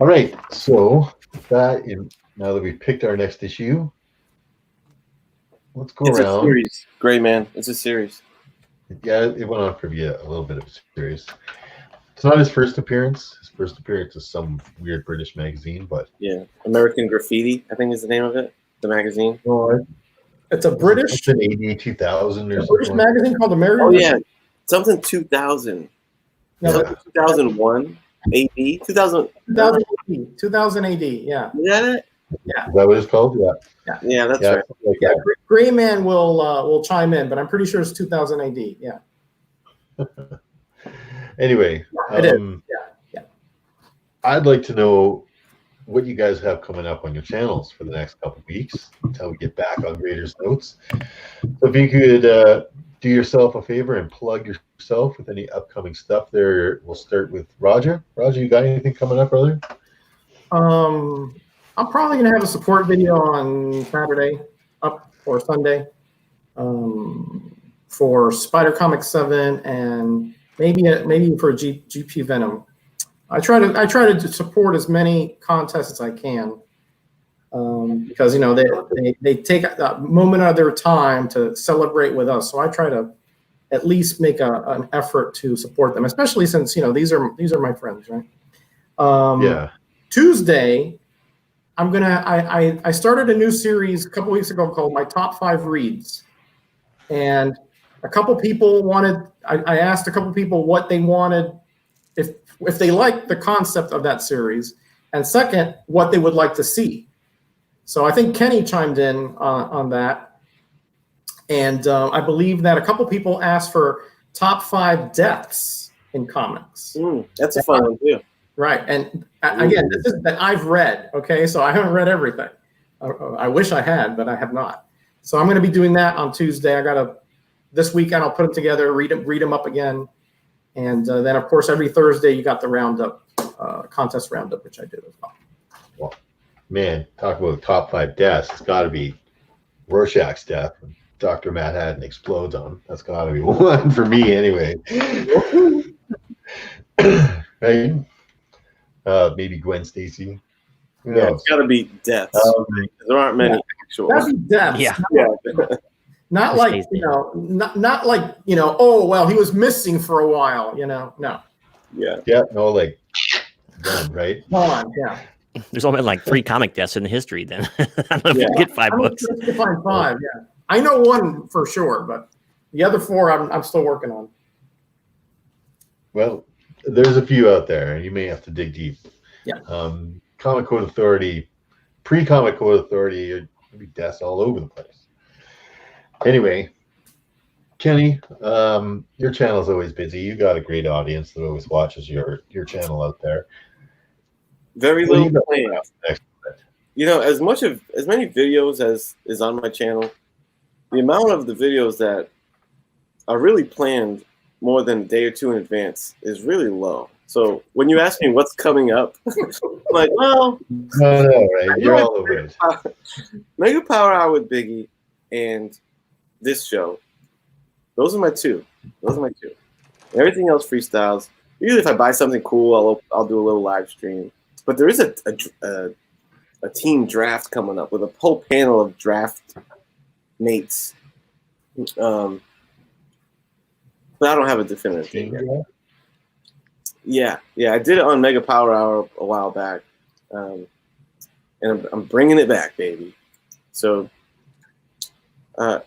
All right, so now that we've picked our next issue, let's go It's a around. series. Gray Man. It's a series. Yeah, it went on for a little bit of a series. It's not his first appearance. His first appearance is some weird British magazine, but Yeah. American Graffiti, I think is the name of it. The magazine. it's a British it's an AD 2000 or British something. magazine called American. Oh yeah. Something 2000. No, Yeah. but 2001 AD. 2000. 2000 AD. Yeah. Is that it? Is that what it's called? Yeah. Yeah, that's Yeah. right. something like Yeah. that. Gray Man will chime in, but I'm pretty sure it's 2000 AD. Yeah. Anyway, It is. Yeah. I'd like to know what you guys have coming up on your channels for the next couple weeks until we get back on Graders Notes. So if you could do yourself a favor and plug yourself with any upcoming stuff there. We'll start with Roger. Roger, you got anything coming up, brother? I'm probably gonna have a support video on Saturday or Sunday for Spider Comics 7 and maybe for GP Venom. I try to support as many contests as I can because they take a moment of their time to celebrate with us. So I try to at least make an effort to support them, especially since these are my friends, right? Yeah. Tuesday, I started a new series a couple weeks ago called My Top 5 Reads, and a couple people wanted. I asked a couple people what they wanted, if they liked the concept of that series, and second, what they would like to see. So I think Kenny chimed in on that, and I believe that a couple people asked for top 5 deaths in comics. That's a fun one too. Right, and again, this is that I've read. Okay, so I haven't read everything. I wish I had, but I have not. So I'm going to be doing that on Tuesday. This weekend I'll put them together, read them up again, and then of course every Thursday you got the roundup, contest roundup, which I do as well. Well, man, talk about top 5 deaths. It's got to be Rorschach's death. When Dr. Matt Hadden explodes on him. That's got to be one for me, anyway. Right? Maybe Gwen Stacy. Who Yeah, knows? it's got to be deaths. There aren't many actual. That'd be deaths. Yeah. Not like not like oh well, he was missing for a while. No, Yeah. Yeah, no, like done, right? come on, yeah. There's only like 3 comic deaths in the history. Then I don't know if Yeah. we get 5 I'm books. sure to find 5. Yeah, I know one for sure, but the other 4 I'm still working on. Well, there's a few out there, and you may have to dig deep. Yeah. Comic Code Authority, pre-Comic Code Authority, there'd be deaths all over the place. Anyway, Kenny, your channel's always busy. You got a great audience that always watches your channel out there. Very What do little you got planned. next? As many videos as is on my channel, the amount of the videos that are really planned more than a day or 2 in advance is really low. So when you ask me what's coming up, I'm like, well, No, right? You're all over it. Mega Power Hour with Biggie and this show. Those are my two. Everything else freestyles. usually if I buy something cool, I'll do a little live stream. But there is a team draft coming up with a whole panel of draft mates. But I don't have a definitive thing yet. Yeah, I did it on Mega Power Hour a while back, and I'm bringing it back, baby. So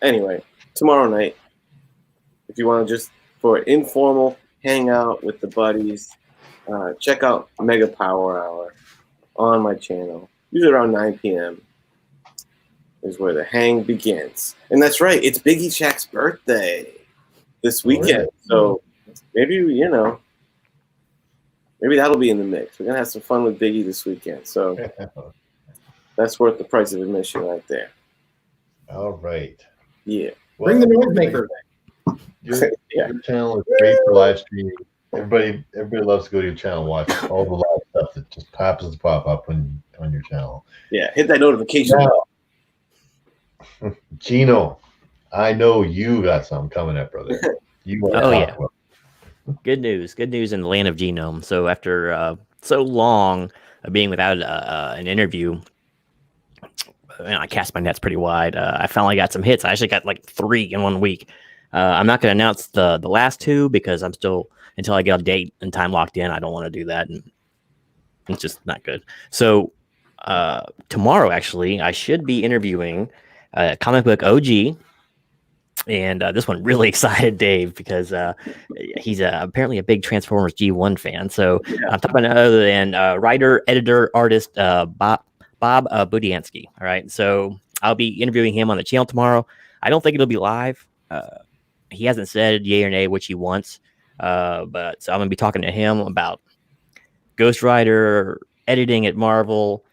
anyway, tomorrow night, if you want to just for an informal hangout with the buddies, check out Mega Power Hour on my channel. Usually around 9 p.m. is where the hang begins. And that's right, it's Biggie Shaq's birthday this weekend. So maybe, maybe that'll be in the mix. We're going to have some fun with Biggie this weekend. So that's worth the price of admission right there. All right. Yeah. Bring the noisemaker. Your channel is great for live streaming. Everybody loves to go to your channel, watch all the live stuff that just happens to pop up on your channel. Yeah, hit that notification bell. Gino, I know you got something coming up, brother. Yeah. Good news in the land of Genome. So after so long of being without an interview, I cast my nets pretty wide. I finally got some hits. I actually got like 3 in 1 week. I'm not going to announce the last 2 because I'm still, until I get a date and time locked in, I don't want to do that. And it's just not good. So tomorrow, actually, I should be interviewing Comic Book OG. And this one really excited Dave because he's apparently a big Transformers G1 fan. So I'm talking about other than writer, editor, artist Bob Budiansky. All right. So I'll be interviewing him on the channel tomorrow. I don't think it'll be live. He hasn't said yay or nay which he wants. But so I'm going to be talking to him about Ghost Rider, editing at Marvel,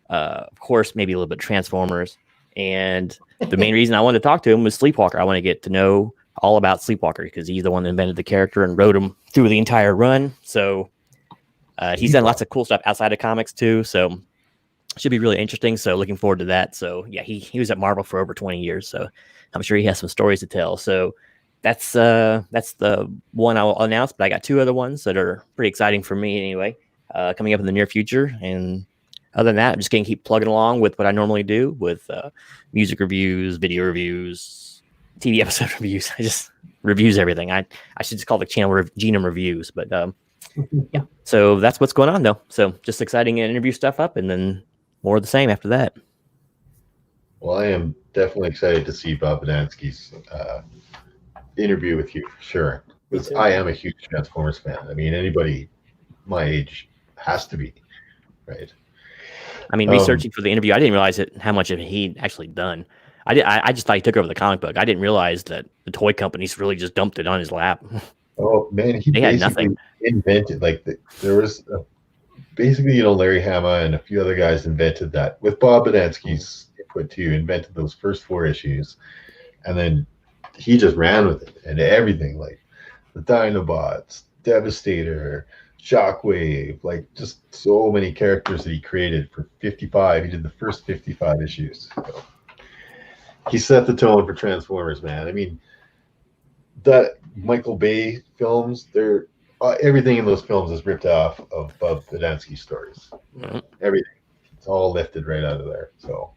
of course, maybe a little bit Transformers. And the main reason I wanted to talk to him was Sleepwalker. I want to get to know all about Sleepwalker because he's the one that invented the character and wrote him through the entire run. So he's done lots of cool stuff outside of comics too. So it should be really interesting. So looking forward to that. So yeah, he was at Marvel for over 20 years. So I'm sure he has some stories to tell. So that's the one I'll announce, but I got 2 other ones that are pretty exciting for me anyway, coming up in the near future. And other than that, I'm just going to keep plugging along with what I normally do with music reviews, video reviews, TV episode reviews. I just reviews everything. I should just call the channel Genome Reviews. But yeah, so that's what's going on though. So just exciting interview stuff up and then more of the same after that. Well, I am definitely excited to see Bob Budiansky's interview with you for sure. Because I am a huge Transformers fan. I mean, anybody my age has to be, right? I mean, researching for the interview, I didn't realize how much of he'd actually done. I just thought he took over the comic book. I didn't realize that the toy companies really just dumped it on his lap. Oh man, they had nothing. Invented there was basically Larry Hama and a few other guys invented that with Bob Budiansky's input too. Invented those first 4 issues, and then he just ran with it and everything like the Dinobots, Devastator, Shockwave, like just so many characters that he created for 55. He did the first 55 issues. So he set the tone for Transformers, man. I mean, that Michael Bay films, they're everything in those films is ripped off of Bob Budiansky's stories. Mm-hmm. Everything. It's all lifted right out of there. So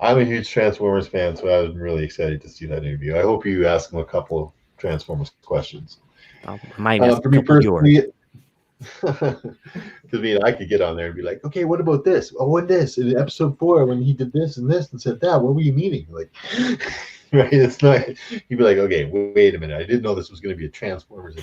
I'm a huge Transformers fan, so I was really excited to see that interview. I hope you ask him a couple of Transformers questions. I might ask for me personally, because I could get on there and be like, okay, what about this? Oh, what this? In episode 4, when he did this and this and said that, what were you meaning? Like, right? It's not. You'd be like, okay, wait a minute. I didn't know this was going to be a Transformers.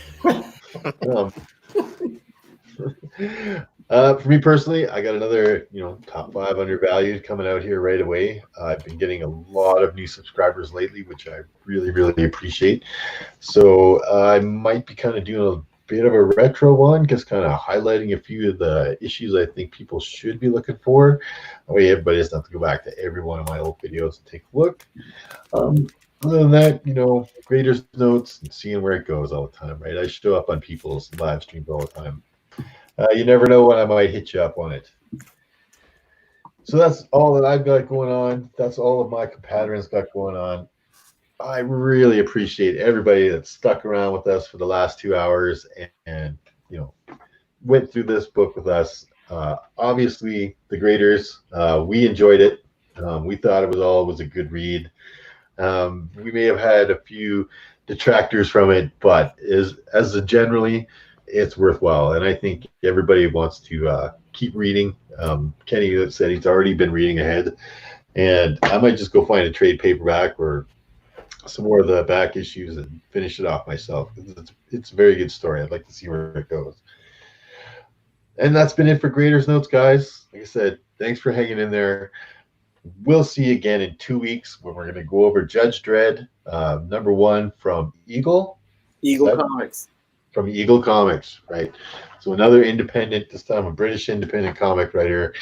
For me personally, I got another, top 5 undervalued coming out here right away. I've been getting a lot of new subscribers lately, which I really, really appreciate. So I might be kind of doing a bit of a retro one, just kind of highlighting a few of the issues I think people should be looking for. That way everybody doesn't have to go back to every one of my old videos and take a look. Other than that, graders notes and seeing where it goes all the time, right? I show up on people's live streams all the time. You never know when I might hit you up on it. So that's all that I've got going on. That's all of my compatriots got going on. I really appreciate everybody that stuck around with us for the last 2 hours and went through this book with us. Obviously, the graders, we enjoyed it. We thought it was a good read. We may have had a few detractors from it, but generally, it's worthwhile. And I think everybody wants to keep reading. Kenny said he's already been reading ahead, and I might just go find a trade paperback or some more of the back issues and finish it off myself. It's a very good story. I'd like to see where it goes. And that's been it for Graders Notes, guys. Like I said, thanks for hanging in there. We'll see you again in 2 weeks when we're going to go over Judge Dredd, #1 from Eagle. Comics. From Eagle Comics, right? So another independent, this time a British independent comic writer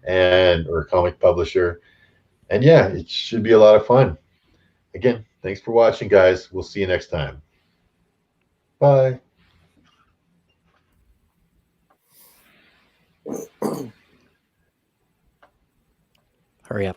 or comic publisher. And yeah, it should be a lot of fun. Again, thanks for watching, guys. We'll see you next time. Bye. Hurry up.